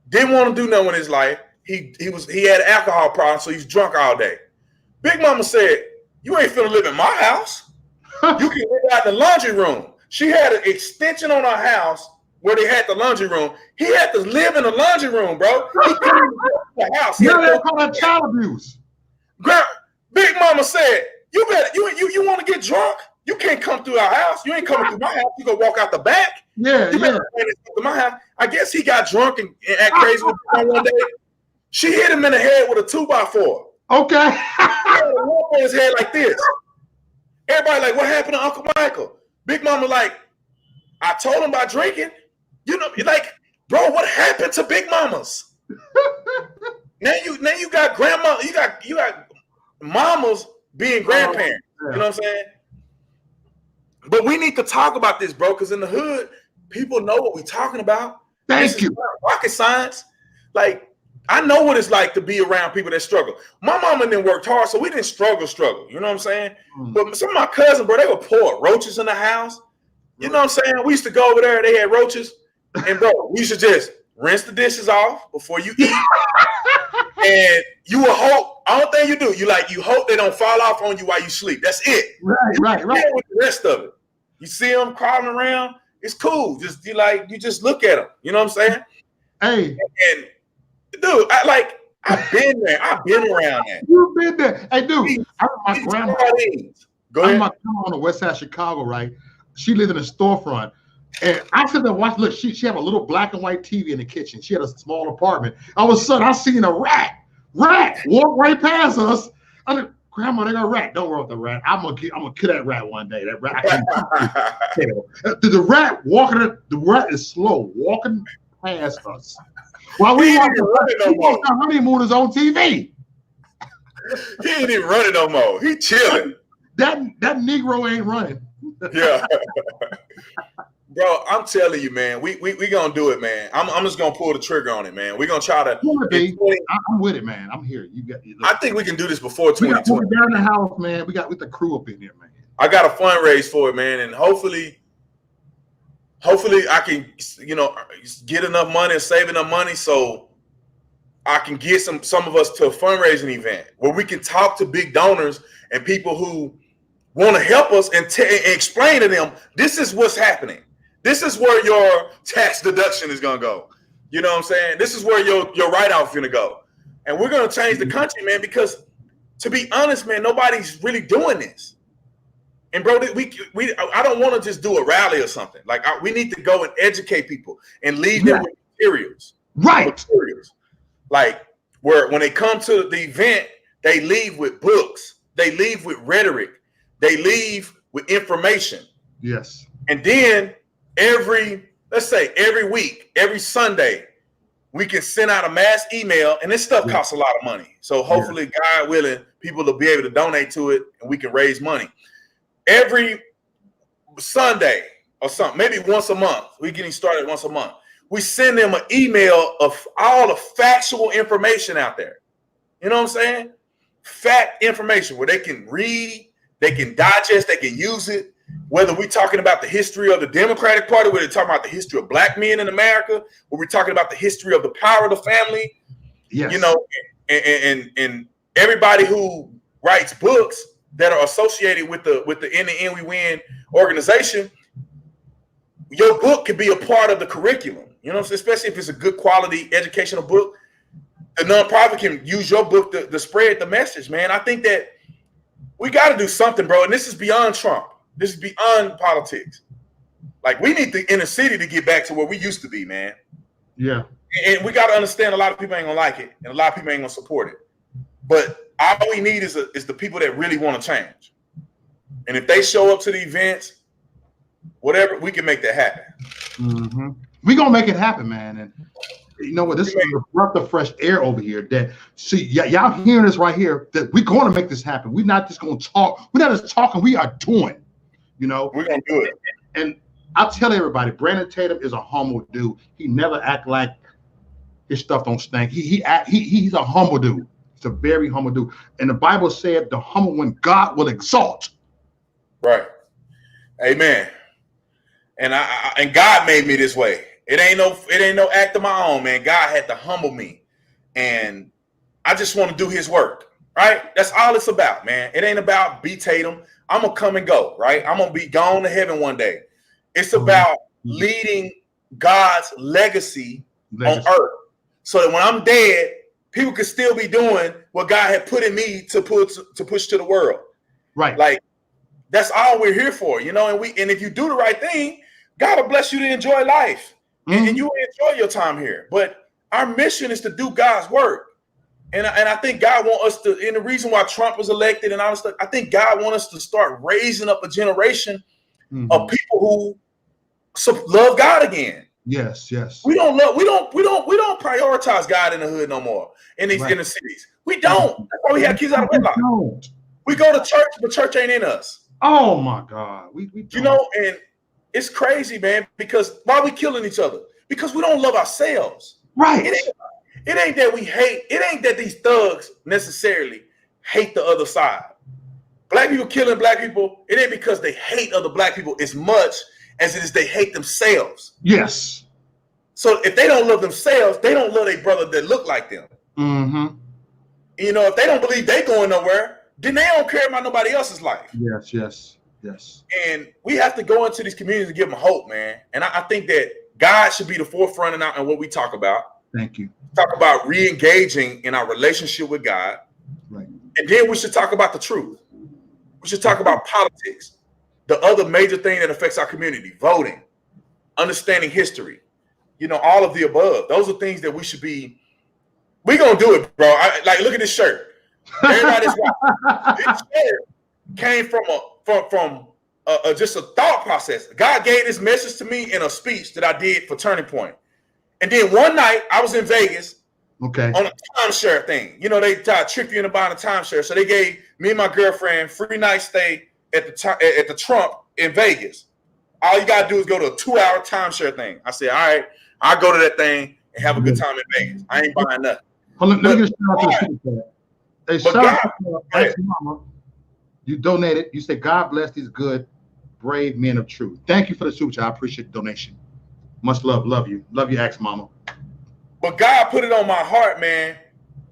didn't want to do nothing in his life. He had an alcohol problem, so he's drunk all day. Big Mama said, "You ain't finna live in my house. You can live out in the laundry room." She had an extension on her house where they had the laundry room. He had to live in the laundry room, bro. He couldn't even go to the house. Yeah, they call that child abuse. Big Mama said, "You better you want to get drunk? You can't come through our house. You ain't coming through my house. You gonna walk out the back. Yeah, you better come to my house." I guess he got drunk and act crazy with her one day. She hit him in the head with a 2x4. Okay. He had a lump on his head like this. Everybody like, "What happened to Uncle Michael?" Big Mama like, "I told him about drinking." You know, like, bro, what happened to big mamas? now you got grandma, you got mamas being grandparents. You know what I'm saying? But we need to talk about this, bro, because in the hood, people know what we're talking about. Thank you. Rocket science. Like, I know what it's like to be around people that struggle. My mama didn't work hard, so we didn't struggle. You know what I'm saying? But some of my cousins, bro, they were poor. Roaches in the house. You know what I'm saying? We used to go over there, they had roaches. And, bro, we used to just rinse the dishes off before you eat. And you will hope, all thing you do, you hope they don't fall off on you while you sleep. That's it. Right. With the rest of it. You see them crawling around, it's cool. You just look at them. You know what I'm saying? Hey. And dude, I've been there. I've been around that. You've been there. Hey, dude, I remember my grandma. Go ahead. My grandma on the west side of Chicago, right? She lived in a storefront. And I said, watch, look, she had a little black and white TV in the kitchen. She had a small apartment. All of a sudden, I seen a rat walk right past us. I said, "Grandma, they got a rat. Don't worry about the rat. I'm gonna kill that rat one day. That rat, I can't the rat walking. The rat is slow walking past us. While we watch the honeymooners on TV. He ain't even running no more. He chilling. That Negro ain't running. Yeah. Bro, I'm telling you, man, we gonna do it, man. I'm just gonna pull the trigger on it, man. We're gonna try to. I'm with it, man. I'm here. I think we can do this before 2020. We're down the house, man. We got with the crew up in here, man. I got a fundraise for it, man, and hopefully I can, get enough money and save enough money so I can get some of us to a fundraising event where we can talk to big donors and people who want to help us and explain to them, this is what's happening. This is where your tax deduction is going to go. You know what I'm saying? This is where your write-off is going to go. And we're going to change the country, man, because to be honest, man, nobody's really doing this. And bro, I don't want to just do a rally or something. Like we need to go and educate people and leave them with materials. Right. Materials. Like when they come to the event, they leave with books. They leave with rhetoric. They leave with information. Yes. And then every week, every Sunday, we can send out a mass email, and this stuff costs a lot of money. So hopefully, God willing, people will be able to donate to it, and we can raise money. Every Sunday or something, maybe once a month, we're getting started once a month. We send them an email of all the factual information out there. You know what I'm saying? Fact information where they can read, they can digest, they can use it. Whether we're talking about the history of the Democratic Party, whether we're talking about the history of black men in America, or we're talking about the history of the power of the family, and everybody who writes books that are associated with the In the End We Win organization, your book could be a part of the curriculum. You know what I'm saying? Especially if it's a good quality educational book. The nonprofit can use your book to spread the message, man. I think that we got to do something, bro. And this is beyond Trump. This is beyond politics. Like, we need the inner city to get back to where we used to be, man. Yeah. And we got to understand a lot of people ain't going to like it, and a lot of people ain't going to support it. But all we need is the people that really want to change. And if they show up to the events, whatever, we can make that happen. Mm-hmm. We're going to make it happen, man. And you know what? This is a breath of fresh air over here. That y'all hearing this right here, that we're going to make this happen. We're not just going to talk. We're not just talking. We are doing. You know, we're going to do it. And I'll tell everybody, Brandon Tatum is a humble dude. He never act like his stuff don't stink. He's a humble dude. a very humble dude. And the Bible said the humble one God will exalt. Right. Amen. And and God made me this way. It ain't no act of my own, man. God had to humble me. And I just want to do his work. Right? That's all it's about, man. It ain't about B. Tatum. I'm gonna come and go, right? I'm gonna be gone to heaven one day. It's about leading God's legacy on earth, so that when I'm dead, people can still be doing what God had put in me to push to the world. Right. Like, that's all we're here for, you know. And if you do the right thing, God will bless you to enjoy life, and you will enjoy your time here. But our mission is to do God's work. And I think God wants us to, and the reason why Trump was elected and all this stuff, I think God wants us to start raising up a generation of people who love God again. Yes, yes. We don't prioritize God in the hood no more, in the cities. We don't. That's why we have kids out of wedlock. We go to church, but church ain't in us. Oh my God. We you know, and it's crazy, man, because why are we killing each other? Because we don't love ourselves. Right. It ain't that we hate. It ain't that these thugs necessarily hate the other side. Black people killing black people, it ain't because they hate other black people as much as it is they hate themselves. Yes. So if they don't love themselves, they don't love their brother that look like them. You know, if they don't believe they going nowhere, then they don't care about nobody else's life. Yes, yes, yes. And we have to go into these communities and give them hope, man. And I think that God should be the forefront in what we talk about. Thank you. Talk about re-engaging in our relationship with God. Right. And then we should talk about the truth. We should talk about politics, the other major thing that affects our community, voting, understanding history, you know, all of the above. Those are things that we should be. We're going to do it, bro. Like, look at this shirt. Everybody's watching. This shirt came from just a thought process. God gave this message to me in a speech that I did for Turning Point. And then one night I was in Vegas on a timeshare thing. You know, they try to trick you into buying a timeshare. So they gave me and my girlfriend free night stay at the Trump in Vegas. All you got to do is go to a 2-hour timeshare thing. I said, all right, I'll go to that thing and have a good time in Vegas. I ain't buying nothing. Let me get a shout out to Ex Mama. You donated. You said, God bless these good, brave men of truth. Thank you for the super chat. I appreciate the donation. Much love. Love you. Love you, Ex Mama. But God put it on my heart, man,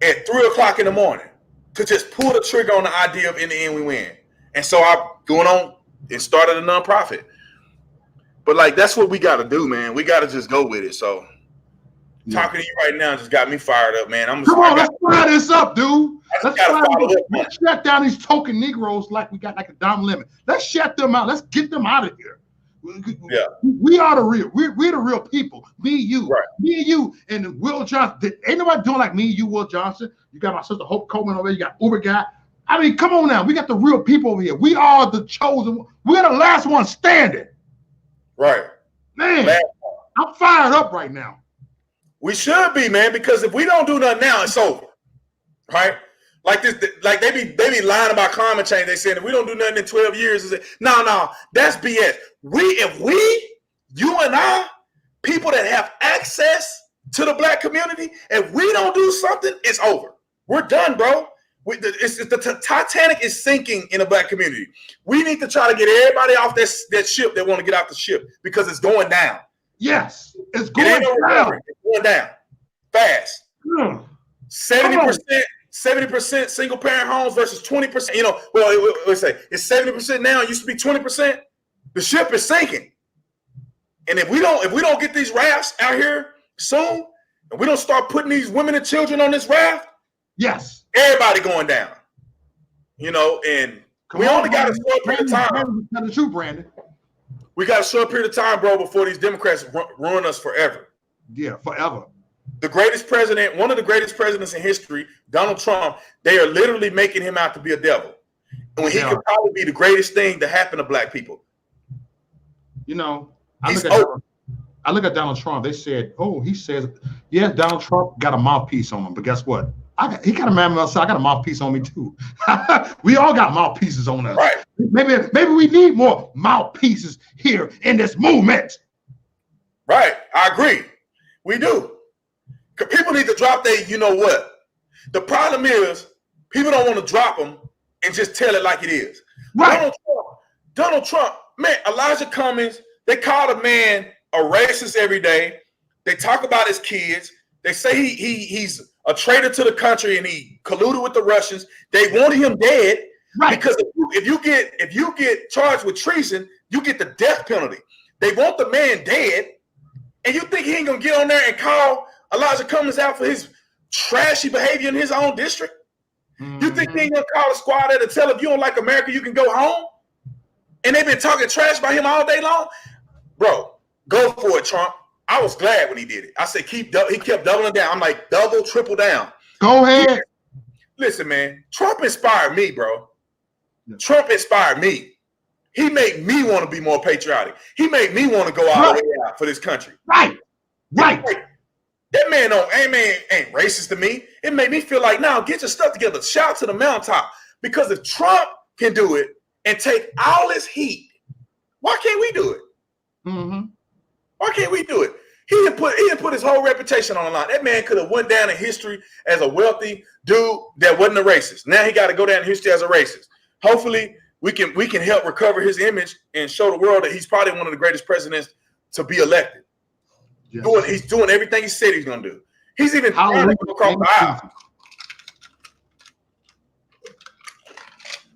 at 3 o'clock in the morning to just pull the trigger on the idea of in the end we win. And so I going on and started a nonprofit. But like, that's what we got to do, man. We got to just go with it. So talking to you right now just got me fired up, man. Let's fire this up, dude. Let's shut down these token Negroes like we got like a Dom Lemon. Let's shut them out. Let's get them out of here. Yeah, we are the real. We're the real people. Me, you, and Will Johnson. Ain't nobody doing like me, you, Will Johnson. You got my sister Hope Coleman over there. You got Uber guy. I mean, come on now. We got the real people over here. We are the chosen. We're the last one standing. Right, man. I'm fired up right now. We should be, man, because if we don't do nothing now, it's over. Right? Like this, like they be lying about climate change. They saying if we don't do nothing in 12 years, no, that's BS. You and I, people that have access to the black community, if we don't do something, it's over. We're done, bro. The Titanic is sinking in the black community. We need to try to get everybody off that ship that want to get off the ship because it's going down. Yes, it's going down. It's going down fast. 70% single parent homes versus 20%. You know, well, let's say it's 70% now. It used to be 20%. The ship is sinking. And if we don't get these rafts out here soon, and we don't start putting these women and children on this raft, yes, everybody going down. You know, and we only got a short period of time. Tell the truth, Brandon. We got a short period of time, bro, before these Democrats ruin us forever. Yeah, forever. The greatest president, one of the greatest presidents in history, Donald Trump, they are literally making him out to be a devil. And when he could probably be the greatest thing to happen to black people. You know, I look at Donald Trump. They said, he says, yeah, Donald Trump got a mouthpiece on him. But guess what? He got a man outside. I got a mouthpiece on me too. We all got mouthpieces on us. Right. Maybe we need more mouthpieces here in this movement. Right. I agree. We do. People need to drop their, you know what? The problem is people don't want to drop them and just tell it like it is. Right. Donald Trump, man, Elijah Cummings, they call the man a racist every day. They talk about his kids. They say he's a traitor to the country and he colluded with the Russians. They want him dead, right? Because if you get charged with treason, you get the death penalty. They want the man dead, and you think he ain't gonna get on there and call Elijah Cummings out for his trashy behavior in his own district? You think he ain't gonna call a squad there to tell him, if you don't like America, you can go home? And they've been talking trash about him all day long. Bro, go for it, Trump. I was glad when he did it. I said, he kept doubling down. I'm like, double, triple down. Go ahead. Listen, man, Trump inspired me, bro. Trump inspired me. He made me want to be more patriotic. He made me want to go all the way out for this country. Right. That man ain't racist to me. It made me feel like, now get your stuff together. Shout to the mountaintop. Because if Trump can do it and take all this heat, why can't we do it? Why can't we do it? He didn't put his whole reputation on the line. That man could have went down in history as a wealthy dude that wasn't a racist. Now he got to go down in history as a racist. Hopefully, we can help recover his image and show the world that he's probably one of the greatest presidents to be elected. Yes. He's doing everything he said he's going to do. He's even trying to go across the aisle.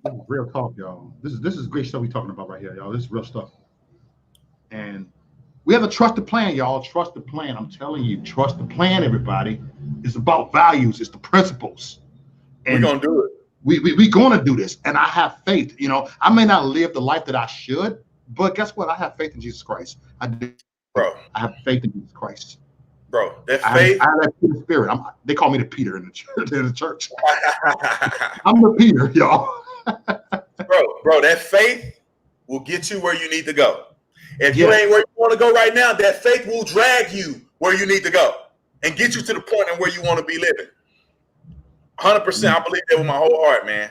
This is real talk, y'all. This is great stuff we're talking about right here, y'all. This is real stuff. And we have to trust the plan, y'all. Trust the plan. I'm telling you, trust the plan, everybody. It's about values. It's the principles. And we're going to do it. We're going to do this. And I have faith. You know, I may not live the life that I should, but guess what? I have faith in Jesus Christ. I do. Bro. I have faith in Jesus Christ. Bro, that faith. I have that Peter spirit. they call me the Peter in the church. I'm the Peter, y'all. Bro, that faith will get you where you need to go. If you ain't where you want to go right now, that faith will drag you where you need to go and get you to the point of where you want to be living. 100%. I believe that with my whole heart, man.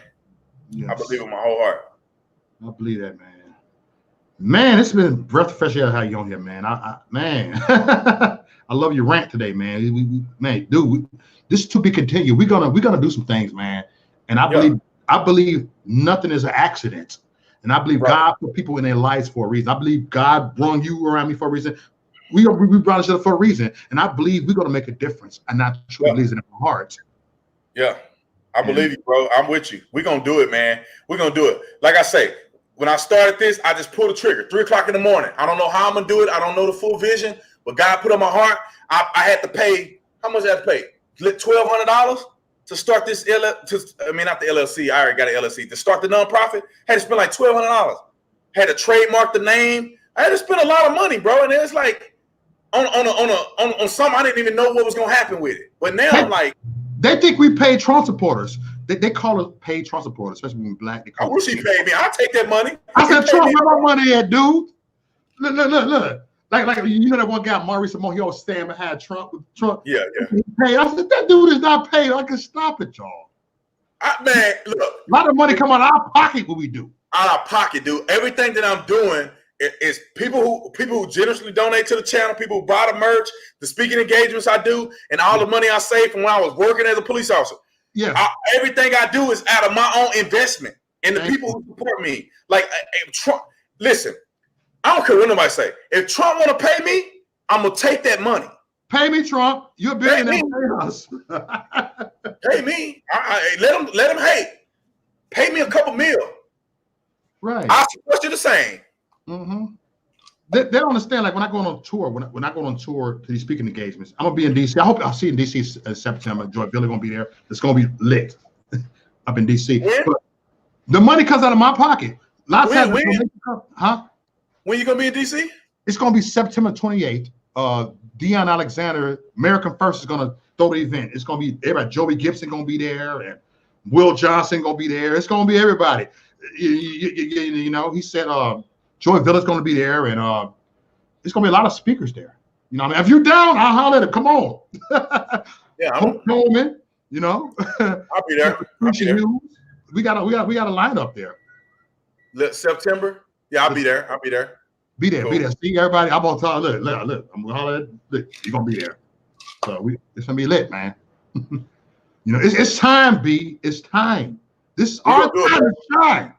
Yes. I believe with my whole heart. I believe that, man. Man, it's been breath of fresh air how you on here, man. Man, I love your rant today, man. This is to be continued. We're gonna do some things, man. And I believe nothing is an accident. And I believe God put people in their lives for a reason. I believe God brung you around me for a reason. We brought each other for a reason. And I believe we're going to make a difference. And I truly believe it in my heart. Yeah. I believe you, bro. I'm with you. We're going to do it, man. We're going to do it. Like I say, when I started this, I just pulled the trigger. 3 o'clock in the morning. I don't know how I'm going to do it. I don't know the full vision. But God put on my heart. I had to pay. How much did I have to pay? $1,200? To start this, not the LLC. I already got an LLC. To start the nonprofit, had to spend like $1,200. Had to trademark the name. I had to spend a lot of money, bro. And it's like on something I didn't even know what was gonna happen with it. But now I'm like, they think we paid Trump supporters. They call us paid Trump supporters, especially when we're black. I wish he paid me. I'll take that money. I said, Trump, where my money at, dude? Look. Like you know that one guy, Maurice Simone, he always stand behind Trump. Yeah. Paid. I said, that dude is not paid. I can stop it, y'all. Man, look. A lot of money come out of our pocket what we do. Out of our pocket, dude. Everything that I'm doing is people who generously donate to the channel, people who buy the merch, the speaking engagements I do, and all the money I saved from when I was working as a police officer. Yeah. Everything I do is out of my own investment and the people who support me. Like Trump, listen. I don't care what nobody say. If Trump want to pay me, I'm gonna take that money. Pay me, Trump. You're a billionaire. Pay us. Pay me. Let him hate. Pay me a couple mil. Right. I'll support you the same. Mm-hmm. They don't understand. Like when I go on tour, when I go on tour to these speaking engagements, I'm gonna be in DC. I hope I'll see you in DC in September. Joy Billy gonna be there. It's gonna be lit up in DC. But the money comes out of my pocket. Lots of times. When you gonna be in DC? It's gonna be September 28th. Deion Alexander, American First, is gonna throw the event. It's gonna be everybody. Joey Gibson gonna be there, and Will Johnson gonna be there. It's gonna be everybody. You know, he said Joy Villa's gonna be there, and it's gonna be a lot of speakers there. You know, what I mean, if you're down, I'll holler at him. Come on. Yeah, Coleman. You know, I'll be there. We got a lineup there. September. Yeah, I'll be there. Be there. See everybody. I'm gonna tell. Look. I'm gonna holler at. Look, you're gonna be there. So it's gonna be lit, man. You know, it's time, B. It's time. This is our time to shine.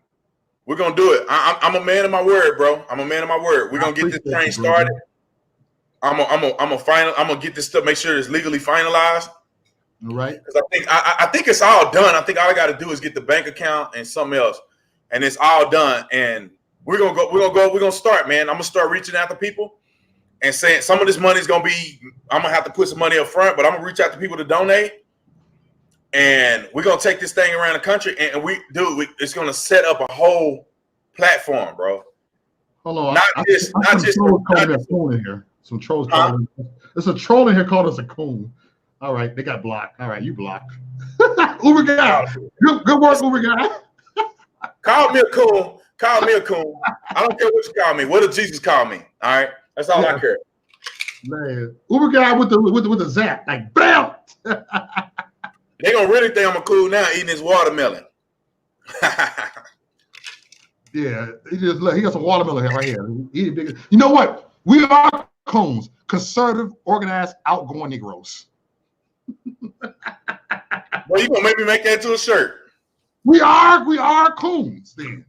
We're gonna do it. I'm a man of my word, bro. I'm a man of my word. We're gonna get this train started. I'm gonna get this stuff. Make sure it's legally finalized. All right. Because I think it's all done. I think all I got to do is get the bank account and something else, and it's all done. And we're gonna start, man. I'm gonna start reaching out to people and saying some of this money is gonna be. I'm gonna have to put some money up front, but I'm gonna reach out to people to donate. And we're gonna take this thing around the country, and it's gonna set up a whole platform, bro. Hold on, not just coon in here. Some trolls. There's a troll in here called us a coon. All right, they got blocked. All right, you blocked. Uber guy, good work, Uber guy. Call me a coon. Call me a coon. I don't care what you call me. What did Jesus call me? All right, that's all I care. Man, Uber guy with the zap, like bam. They gonna really think I'm a cool now eating his watermelon. Yeah, he got some watermelon right here. You know what? We are coons, conservative, organized, outgoing Negroes. Well, you gonna make me make that to a shirt? We are coons. Then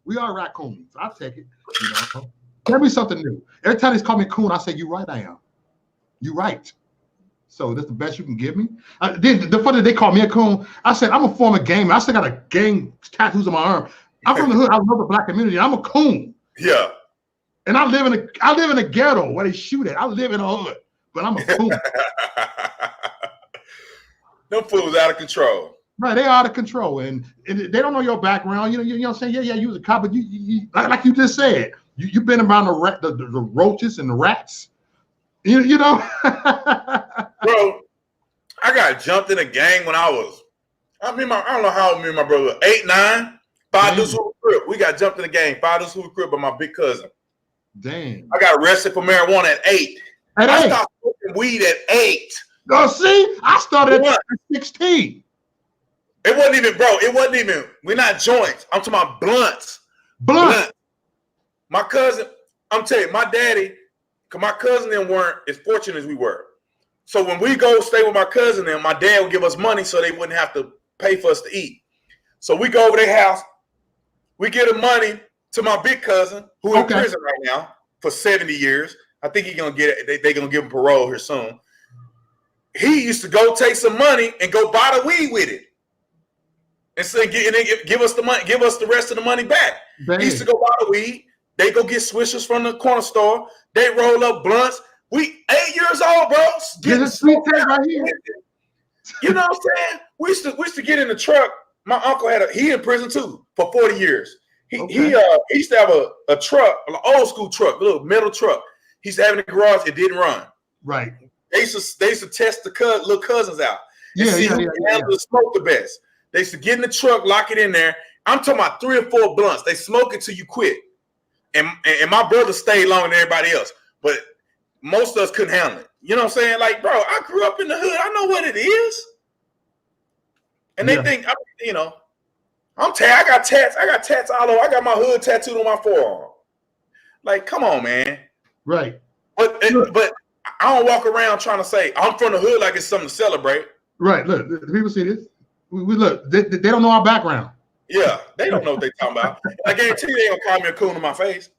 we are raccoons. I'll take it. You know, tell me something new. Every time they call me coon, I say, "You right, I am. You right." So that's the best you can give me. Then the funny they call me a coon. I said I'm a former gamer. I still got a gang tattoos on my arm. I'm from the hood. I love the black community. I'm a coon. Yeah. And I live in a ghetto where they shoot at. I live in a hood, but I'm a coon. Them fools out of control. Right, they are out of control, and they don't know your background. You know what I'm saying? Yeah, you was a cop, but you like you just said, you've been around the roaches and the rats. You know. Bro, I got jumped in a gang when I don't know how old me and my brother, 8, 9, 5 dudes who were crib. We got jumped in the gang, 5 dudes who were crib by my big cousin. Damn. I got arrested for marijuana at 8. I started smoking weed at 8. Oh, see, I started at 16. It wasn't even, we're not joints. I'm talking about blunts. Blunt. My cousin, I'm telling you, my daddy, because my cousin and them weren't as fortunate as we were. So when we go stay with my cousin and my dad would give us money so they wouldn't have to pay for us to eat. So we go over their house. We give the money to my big cousin who in prison right now for 70 years. I think he's going to get it. They're going to give him parole here soon. He used to go take some money and go buy the weed with it. And so give us the money, give us the rest of the money back. Dang. He used to go buy the weed. They go get swishers from the corner store. They roll up blunts. We 8 years old, bro. Getting right here. You know what I'm saying? We used to get in the truck. My uncle he in prison too for 40 years. He used to have a truck, an old school truck, a little metal truck. He used to have in the garage. It didn't run. Right. They used to test the little cousins out and see who can handle the smoke the best. They used to get in the truck, lock it in there. I'm talking about 3 or 4 blunts. They smoke it till you quit. And my brother stayed longer than everybody else, but most of us couldn't handle it. You know what I'm saying? Like, bro, I grew up in the hood. I know what it is. And they think, you know, I got tats. I got tats all over. I got my hood tattooed on my forearm. Like, come on, man. Right. But I don't walk around trying to say I'm from the hood like it's something to celebrate. Right. Look, the people see this. We look. They don't know our background. Yeah, they don't know what they're talking about. I guarantee you they ain't gonna call me a coon in my face.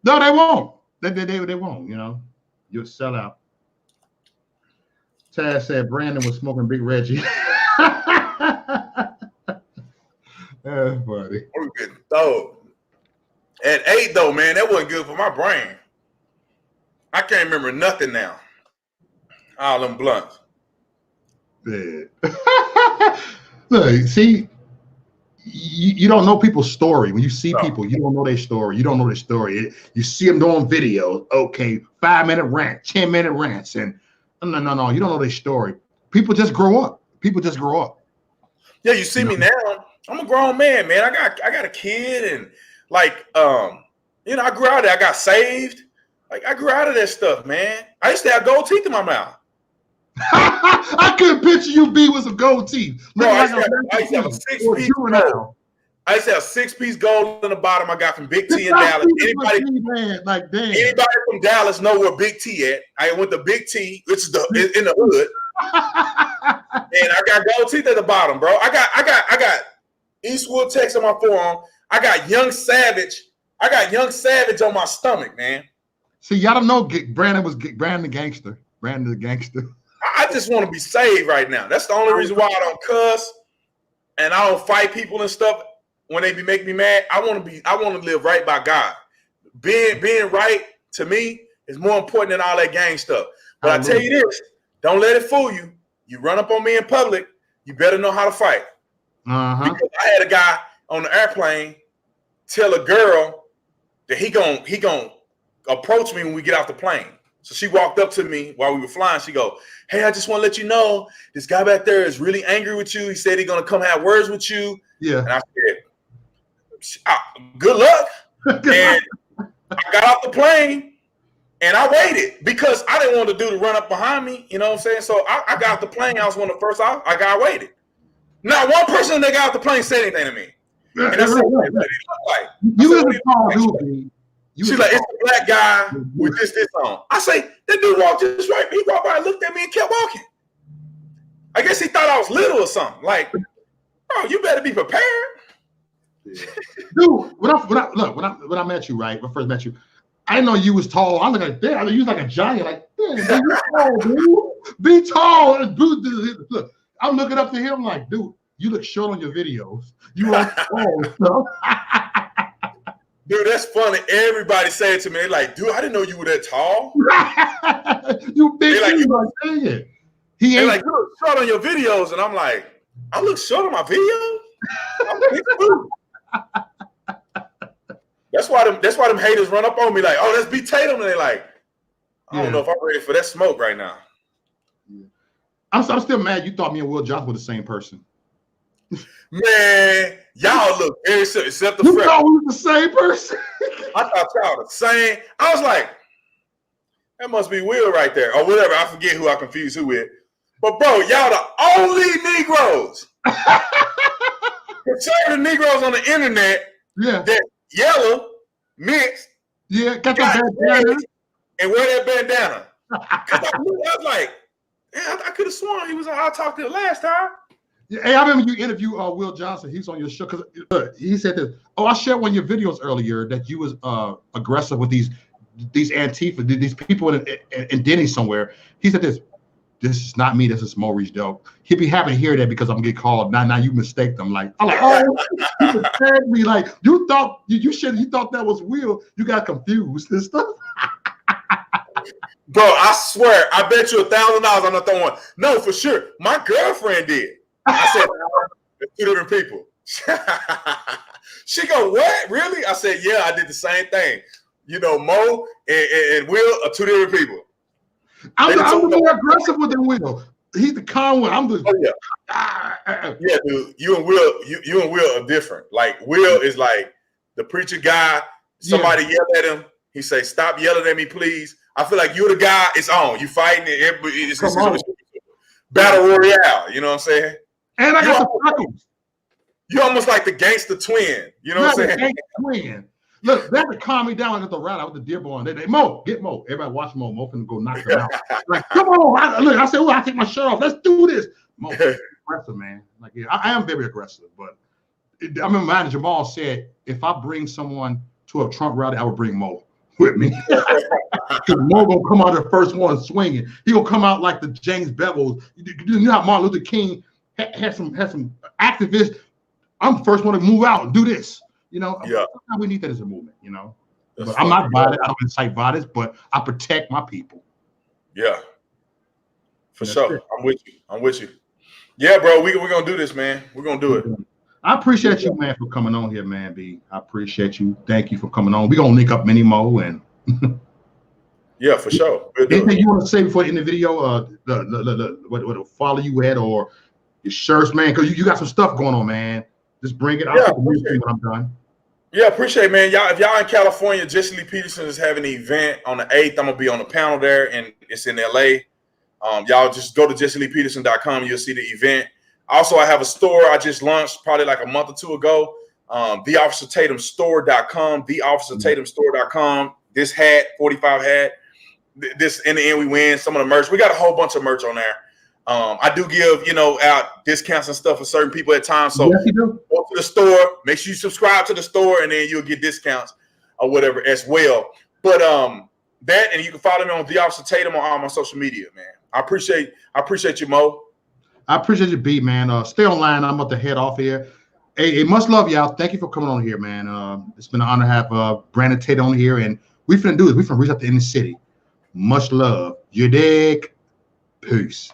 No, they won't. They won't. You know, you'll sell out. Taz said Brandon was smoking Big Reggie. That's funny. At 8 though, man, that wasn't good for my brain. I can't remember nothing now. All them blunts. Yeah. Look, see, you don't know people's story. When you see people, you don't know their story. You don't know their story. You see them doing videos. Okay, 5-minute rant, 10-minute rants, and no. You don't know their story. People just grow up. Yeah, you see me now. I'm a grown man, man. I got a kid, and like, you know, I grew out of that. I got saved. Like, I grew out of that stuff, man. I used to have gold teeth in my mouth. I couldn't picture you be with some gold teeth. No, I used to have a 6-piece gold. I used to have 6-piece gold in the bottom. I got from Big T in Dallas. Anybody from Dallas know where Big T at? I went to Big T, which is in the hood. And I got gold teeth at the bottom, bro. I got Eastwood text on my forearm. I got Young Savage. I got Young Savage on my stomach, man. See, y'all don't know Brandon the gangster. Brandon the gangster. I just want to be saved right now. That's the only reason why I don't cuss and I don't fight people and stuff when they be making me mad. I want to live right by God. Being right to me is more important than all that gang stuff. But I tell you this, don't let it fool you. You run up on me in public, you better know how to fight. Because I had a guy on the airplane tell a girl that he gon' approach me when we get off the plane. So she walked up to me while we were flying. She go, "Hey, I just want to let you know this guy back there is really angry with you. He said he's gonna come have words with you." Yeah. And I said, "Good luck." And I got off the plane and I waited because I didn't want the dude to run up behind me. You know what I'm saying? So I got off the plane. I was one of the first out. I waited. Not one person that got off the plane said anything to me. And I said, "What did he look like?" You was a tall dude. She's like, "It's a black guy with this on." I say, "That dude walked just right. He walked by, looked at me, and kept walking." I guess he thought I was little or something. Like, bro, you better be prepared. Yeah. Dude, when I met you, right? When I first met you, I didn't know you was tall. I'm like, damn, you was like a giant. Like, damn, be tall, dude. Be tall. Dude, look, I'm looking up to him like, dude, you look short on your videos. You are tall, so. Dude, that's funny. Everybody say it to me. They're like, "Dude, I didn't know you were that tall." You big. Like, dang it. They're like, "You look short on your videos," and I'm like, "I look short on my videos." I'm big too. That's why them haters run up on me like, "Oh, that's B Tatum," and they like, I don't know if I'm ready for that smoke right now. Yeah. I'm still mad. You thought me and Will Johnson were the same person. Man, y'all look very similar, except the You thought we were the same person? I thought y'all were the same. I was like, that must be Will right there, or whatever. I forget who I confused who with. But bro, y'all the only Negroes, conservative Negroes on the internet, that yellow, mixed, got that bandana, and wear that bandana. Because I was like, man, I could have sworn he was on I Talked to the last time. Yeah, hey, I remember you interviewed Will Johnson. He's on your show because he said this. Oh, I shared one of your videos earlier that you was aggressive with these Antifa, these people in Denny somewhere. He said this is not me. This is Maurice Dope. He'd be happy to hear that because I'm gonna get called. Now you mistake them. Like I'm like, oh, you mistaken me. Like you thought you thought that was Will. You got confused and stuff. Bro, I swear, I bet you $1,000 I'm not throwing. No, for sure. My girlfriend did. I said, it's two different people. She go, what? Really? I said, yeah, I did the same thing. You know, Mo and Will are two different people. I'm the more aggressive with than Will. He's the calm one. I'm the yeah, dude. You and Will are different. Like Will is like the preacher guy. Somebody yell at him. He say, "Stop yelling at me, please." I feel like you're the guy. It's on. You fighting it. It's battle royale. You know what I'm saying? And I got the freckles. You almost like the gangster twin. You know what I'm saying? Twin. Look, that would calm me down at the rally with the Dearborn. They Mo, get Mo. Everybody watch Mo. Mo can go knock them out. Like, come on. I said, I take my shirt off. Let's do this. Mo, aggressive, man. Like, yeah, I am very aggressive, but I remember manager Jamal said, if I bring someone to a Trump rally, I would bring Mo with me. Because Mo gonna come out the first one swinging. He gonna come out like the James Bevel. You know how Martin Luther King had some activists. I'm the first one to move out and do this. You know, sometimes we need that as a movement, you know. But I'm not violent. I don't incite violence, but I protect my people. Yeah. For sure. I'm with you. Yeah, bro, we're going to do this, man. We're going to do it. I appreciate you, man, for coming on here, man, B. I appreciate you. Thank you for coming on. We're going to link up many more. And yeah, for sure. Anything you want to say before in the video, what follow you at or your shirts, man? Because you got some stuff going on, man. Just bring it. I'll when I'm done. Yeah, appreciate it, man. Y'all, if y'all in California, Jesse Lee Peterson is having an event on the 8th. I'm gonna be on the panel there, and it's in LA. Y'all just go to jesseleepeterson.com. You'll see the event. Also, I have a store I just launched probably like a month or two ago. TheOfficerTatumStore.com. TheOfficerTatumStore.com. This hat, 45 hat. This in the end we win. Some of the merch. We got a whole bunch of merch on there. I do give, out discounts and stuff for certain people at times. So yes, you do. Go to the store, make sure you subscribe to the store, and then you'll get discounts or whatever as well. But that, and you can follow me on The Officer Tatum on all my social media, man. I appreciate you, Mo. I appreciate you, B, man. Stay online. I'm about to head off here. Hey, much love, y'all. Thank you for coming on here, man. It's been an honor to have Brandon Tatum on here, and we finna do this. We finna reach out to any city. Much love. You dig? Peace.